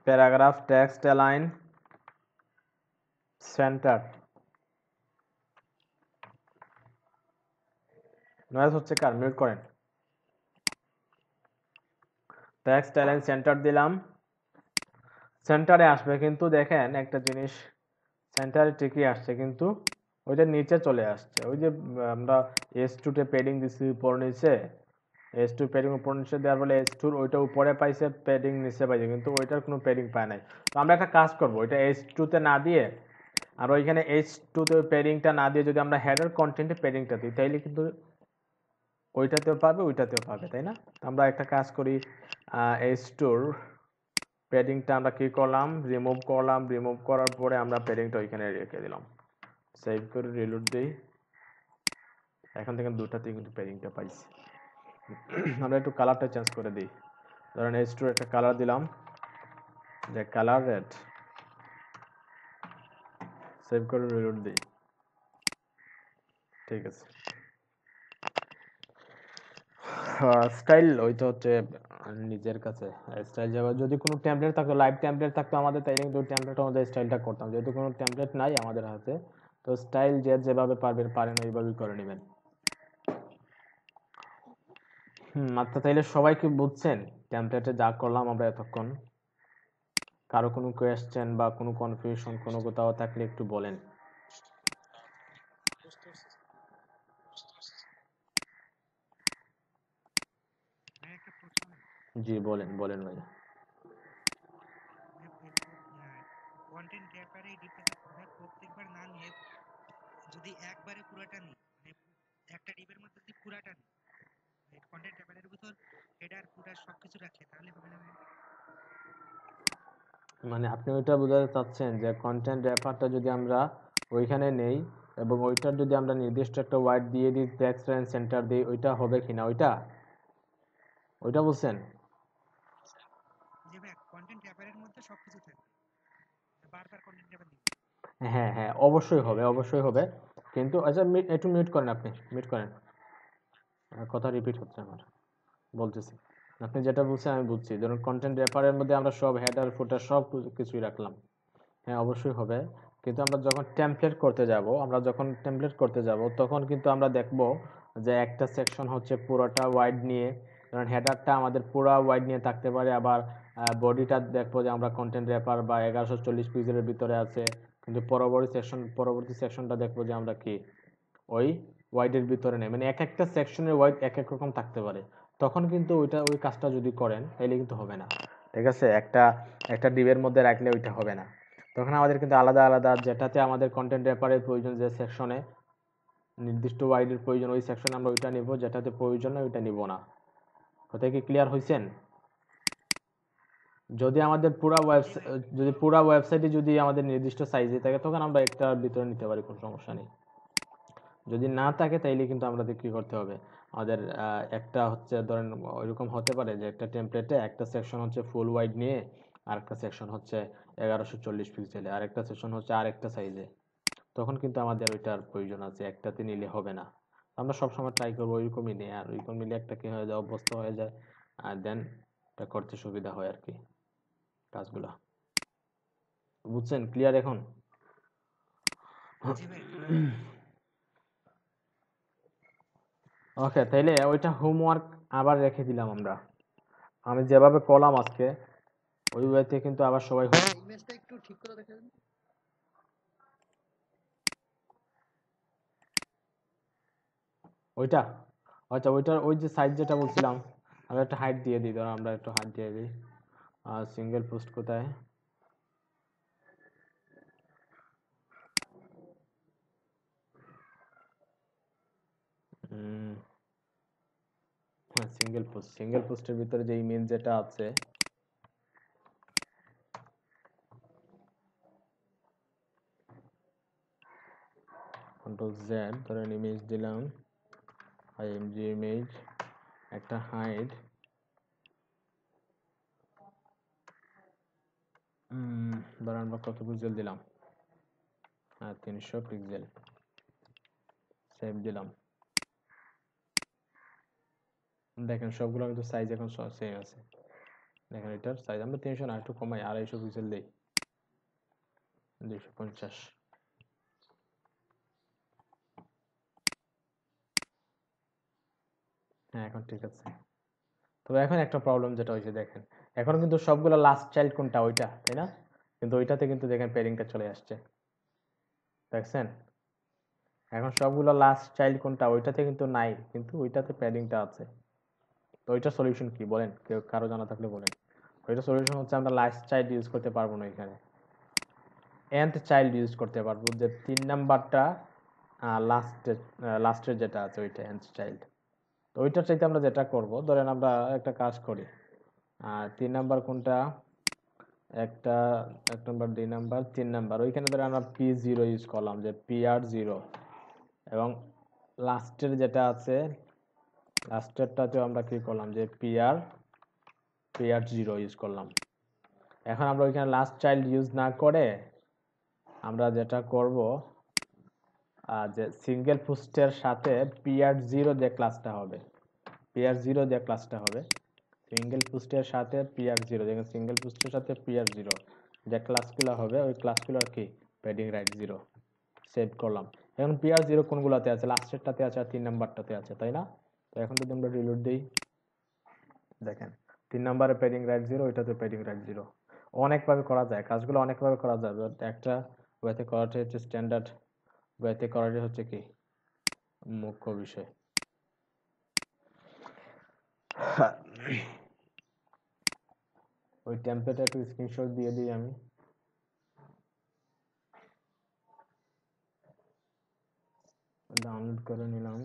[SPEAKER 1] paragraph text align centre, noise হচ্ছে কার, মিউট করেন, টেক্সট অ্যালাইন সেন্টার দিলাম, সেন্টারে আসবে, কিন্তু দেখেন একটা জিনিস, সেন্টারে ঠিকই আসছে কিন্তু ওইটা নিচে চলে আসছে। ওই যে আমরা h2 তে প্যাডিং দিছি উপর নিচে, h2 প্যাডিং উপর নিচে দেওয়ার ফলে h2 ওইটা উপরে পাইছে, প্যাডিং নিচে পাইছে, কিন্তু ওইটার কোনো প্যাডিং পায় নাই। তো আমরা একটা কাজ করব, ওইটা h2 তে না দিয়ে, আর ওইখানে h2 তে প্যাডিংটা না দিয়ে যদি আমরা হেডার কন্টেন্টে প্যাডিংটা দিই, তাইলে কিন্তু ওইটাতেও পাবে ওইটাতেও পাবে, তাই না? আমরা একটা কাজ করি, h2 প্যাডিংটা আমরা কি করলাম, রিমুভ করলাম, রিমুভ করার পরে আমরা প্যাডিংটা ওইখানে রেখে দিলাম, সেভ করে রিলোড দেই। এখন দেখেন দুটাতেই কিন্তু প্যাডিংটা পাইছি। আমরা একটু কালারটা চেঞ্জ করে দিই, ধরেন h2 একটা কালার দিলাম, যে কালার রেড, সেভ করে রিলোড দিই, ঠিক আছে। স্টাইল ওইটা হচ্ছে নিজের কাছে, স্টাইল যাবে, যদি কোনো টেমপ্লেট থাকতো, লাইভ টেমপ্লেট থাকতো আমাদের, তাইলে কিন্তু টেমপ্লেট অনুযায়ী স্টাইলটা করতাম, যেহেতু কোনো টেমপ্লেট নাই আমাদের হাতে, তো স্টাইল যে যেভাবে পারেন ওইভাবেই করে নেবেন। আচ্ছা তাইলে সবাই কি বুঝছেন টেমপ্লেটে যা করলাম আমরা এতক্ষণ? কারো কোনো কোয়েশ্চেন বা কোনো কনফিউশন কোনো কোথাও থাকলে একটু বলেন। জি বলেন বলেন ভাই।
[SPEAKER 4] কন্টেন্ট র্যাপারে ডিপেন্ড প্রত্যেকবার না নিয়ে যদি একবারে পুরাটা নিই, মানে একটা ডিপের মধ্যে যদি পুরাটা নিই, কন্টেন্ট র্যাপারের ভিতর হেডার ফুটার সবকিছু রাখলে তাহলে হবে না ভাই?
[SPEAKER 1] মানে আপনি ওইটা বোঝাতে চাচ্ছেন যে কন্টেন্ট র্যাপারটা যদি আমরা ওইখানে নেই এবং ওইটার যদি আমরা নির্দিষ্ট একটা ওয়ার্ড দিয়ে দিই, টেক্সট লাইন সেন্টার দিই, ওইটা হবে কিনা ওইটা ওইটা বলছেন?
[SPEAKER 4] যে ভাই কন্টেন্ট র্যাপারের মধ্যে সবকিছু থাকবে, বারবার কন্টেন্ট র্যাপার দিব।
[SPEAKER 1] হ্যাঁ হ্যাঁ, অবশ্যই হবে, অবশ্যই হবে। কিন্তু আচ্ছা, একটু মিউট করেন, আপনি মিউট করেন, কথা রিপিট হচ্ছে আমার, বলতেছি। আপনি যেটা বলছেন আমি বুঝছি। ধরুন কন্টেন্ট রেফারের মধ্যে আমরা সব হেডার ফুটার সব কিছুই রাখলাম, হ্যাঁ অবশ্যই হবে। কিন্তু আমরা যখন টেমপ্লেট করতে যাব, তখন কিন্তু আমরা দেখব যে একটা সেকশন হচ্ছে পুরোটা ওয়াইড নিয়ে, কারণ হেডারটা আমাদের পুরো ওয়াইড নিয়ে থাকতে পারে, আবার বডিটা দেখবো যে আমরা কন্টেন্ট রেফার বা 1140 পিক্সেলের ভিতরে আছে, কিন্তু পরবর্তী সেকশনটা দেখবো যে আমরা কি ওই ওয়াইডের ভিতরে নেই, মানে এক একটা সেকশনের ওয়াইড এক এক রকম থাকতে পারে। তখন কিন্তু ওই কাজটা যদি করেন তাহলে কিন্তু হবে না, ঠিক আছে? একটা একটা ডিবের মধ্যে রাখলে ওইটা হবে না। তখন আমাদের কিন্তু আলাদা আলাদা, যেটাতে আমাদের কন্টেন্ট রেফারের প্রয়োজন, যে সেকশনে নির্দিষ্ট ওয়াইডের প্রয়োজন ওই সেকশনে আমরা ওইটা নিব, যেটাতে প্রয়োজন না ওইটা নিব না। কথা কি ক্লিয়ার হয়েছেন? যদি আমাদের পুরা ওয়েবসাইটে যদি আমাদের নির্দিষ্ট সাইজে থাকে তখন আমরা একটার ভিতরে নিতে পারি, কোনো সমস্যা নেই। যদি না থাকে তাইলে কিন্তু আমাদের কি করতে হবে, আমাদের একটা হচ্ছে ধরেন ওইরকম হতে পারে যে একটা টেমপ্লেটে একটা সেকশন হচ্ছে ফুল ওয়াইড নিয়ে, আরেকটা সেকশন হচ্ছে 1140 পিক্সেলে, আরেকটা সেকশন হচ্ছে আরেকটা সাইজে। তখন কিন্তু আমাদের ওইটার প্রয়োজন আছে, একটাতে নিলে হবে না। আমরা সবসময় ট্রাই করবো ওইরকমই নিয়ে, আর ওইরকম নিলে একটা কি হয়ে যায়, অভ্যস্ত হয়ে যায়, আর দেন এটা করতে সুবিধা হয় আর কি কাজগুলা। বুঝছেন? ক্লিয়ার এখন?
[SPEAKER 4] জি ভাই।
[SPEAKER 1] ওকে, তাইলে ওইটা হোমওয়ার্ক আবার রেখে দিলাম আমরা। আমি যেভাবে করলাম আজকে ওই ওয়েতে কিন্তু আবার সবাই
[SPEAKER 5] ইমেজটা একটু ঠিক করে দেখেন।
[SPEAKER 1] ওইটা, আচ্ছা ওইটার ওই যে সাইজ যেটা বলছিলাম, আমরা একটা হাইট দিয়ে দিই, ধরো আমরা একটু হাইট দিয়ে দিই। আর সিঙ্গেল পোস্ট কোথায়? হ্যাঁ, সিঙ্গেল পোস্টের ভিতরে যে ইমেজ যেটা আছে, কন্ট্রোল জেড, ধরেন ইমেজ দিলাম, আইএমজি ইমেজ, একটা হাইট, ধরেন আমরা কত পিক্সেল দিলাম, হ্যাঁ 300 পিক্সেল, সেভ দিলাম। দেখেন সবগুলো কিন্তু সাইজ এখন সেম আছে। দেখেন এটার সাইজ আমরা 300 না, একটু কমাই, 250 পিক্সেল দিই, 250। হ্যাঁ এখন ঠিক আছে। তবে এখন একটা প্রবলেম যেটা হয়েছে দেখেন, এখন কিন্তু সবগুলো লাস্ট চাইল্ড কোনটা, ওইটা, তাই না? কিন্তু ওইটাতে কিন্তু দেখেন প্যাডিংটা চলে আসছে, দেখছেন? এখন সবগুলো লাস্ট চাইল্ড কোনটা, ওইটাতে কিন্তু নাই, কিন্তু ওইটাতে প্যাডিংটা আছে। তো ওইটার সলিউশন কি বলেন, কেউ কারো জানা থাকলে বলেন। ওইটার সলিউশন হচ্ছে আমরা লাস্ট চাইল্ড ইউজ করতে পারবো না, এখানে nth চাইল্ড ইউজ করতে পারবো, যে 3 নাম্বারটা লাস্টের যেটা আছে ওইটা nth চাইল্ড। তো ওইটার চাইতে আমরা যেটা করব, ধরেন আমরা একটা কাজ করি, 3 নাম্বার কোনটা, একটা 1 নাম্বার, 2 নাম্বার, 3 নাম্বার, ওইখানে ধরে আমরা P0 ইউজ করলাম, যে PR0, এবং লাস্টের যেটা আছে লাস্টেরটাতেও আমরা কি করলাম, যে PR0 ইউজ করলাম। এখন আমরা ওইখানে লাস্ট চাইল্ড ইউজ না করে আমরা যেটা করব, যে সিঙ্গেল পোস্টের সাথে PR0 যে ক্লাসটা হবে, সিঙ্গেল পোস্টের সাথে PR0, দেখেন সিঙ্গেল পোস্টের সাথে PR0 যে ক্লাসগুলো হবে, ওই ক্লাসগুলোর কি প্যাডিং রাইট 0 সেভ করলাম। এখন PR0 কোনগুলোতে আছে, লাস্টেরটাতে আছে আর 3 নাম্বারটাতে আছে, তাই না? তো এখন যদি আমরা রিলোড দিই, দেখেন 3 নাম্বারে প্যাডিং রাইট 0, ওইটাতে প্যাডিং রাইট 0। অনেকভাবে করা যায় কাজগুলো, অনেকভাবে করা যায়, বাট একটা ওয়েতে করাটাই হচ্ছে স্ট্যান্ডার্ড, ওয়েতে করাটাই হচ্ছে কি মুখ্য বিষয়। ওই টেমপ্লেটে একটু স্ক্রিনশট দিয়ে দিই, আমি ডাউনলোড করে নিলাম।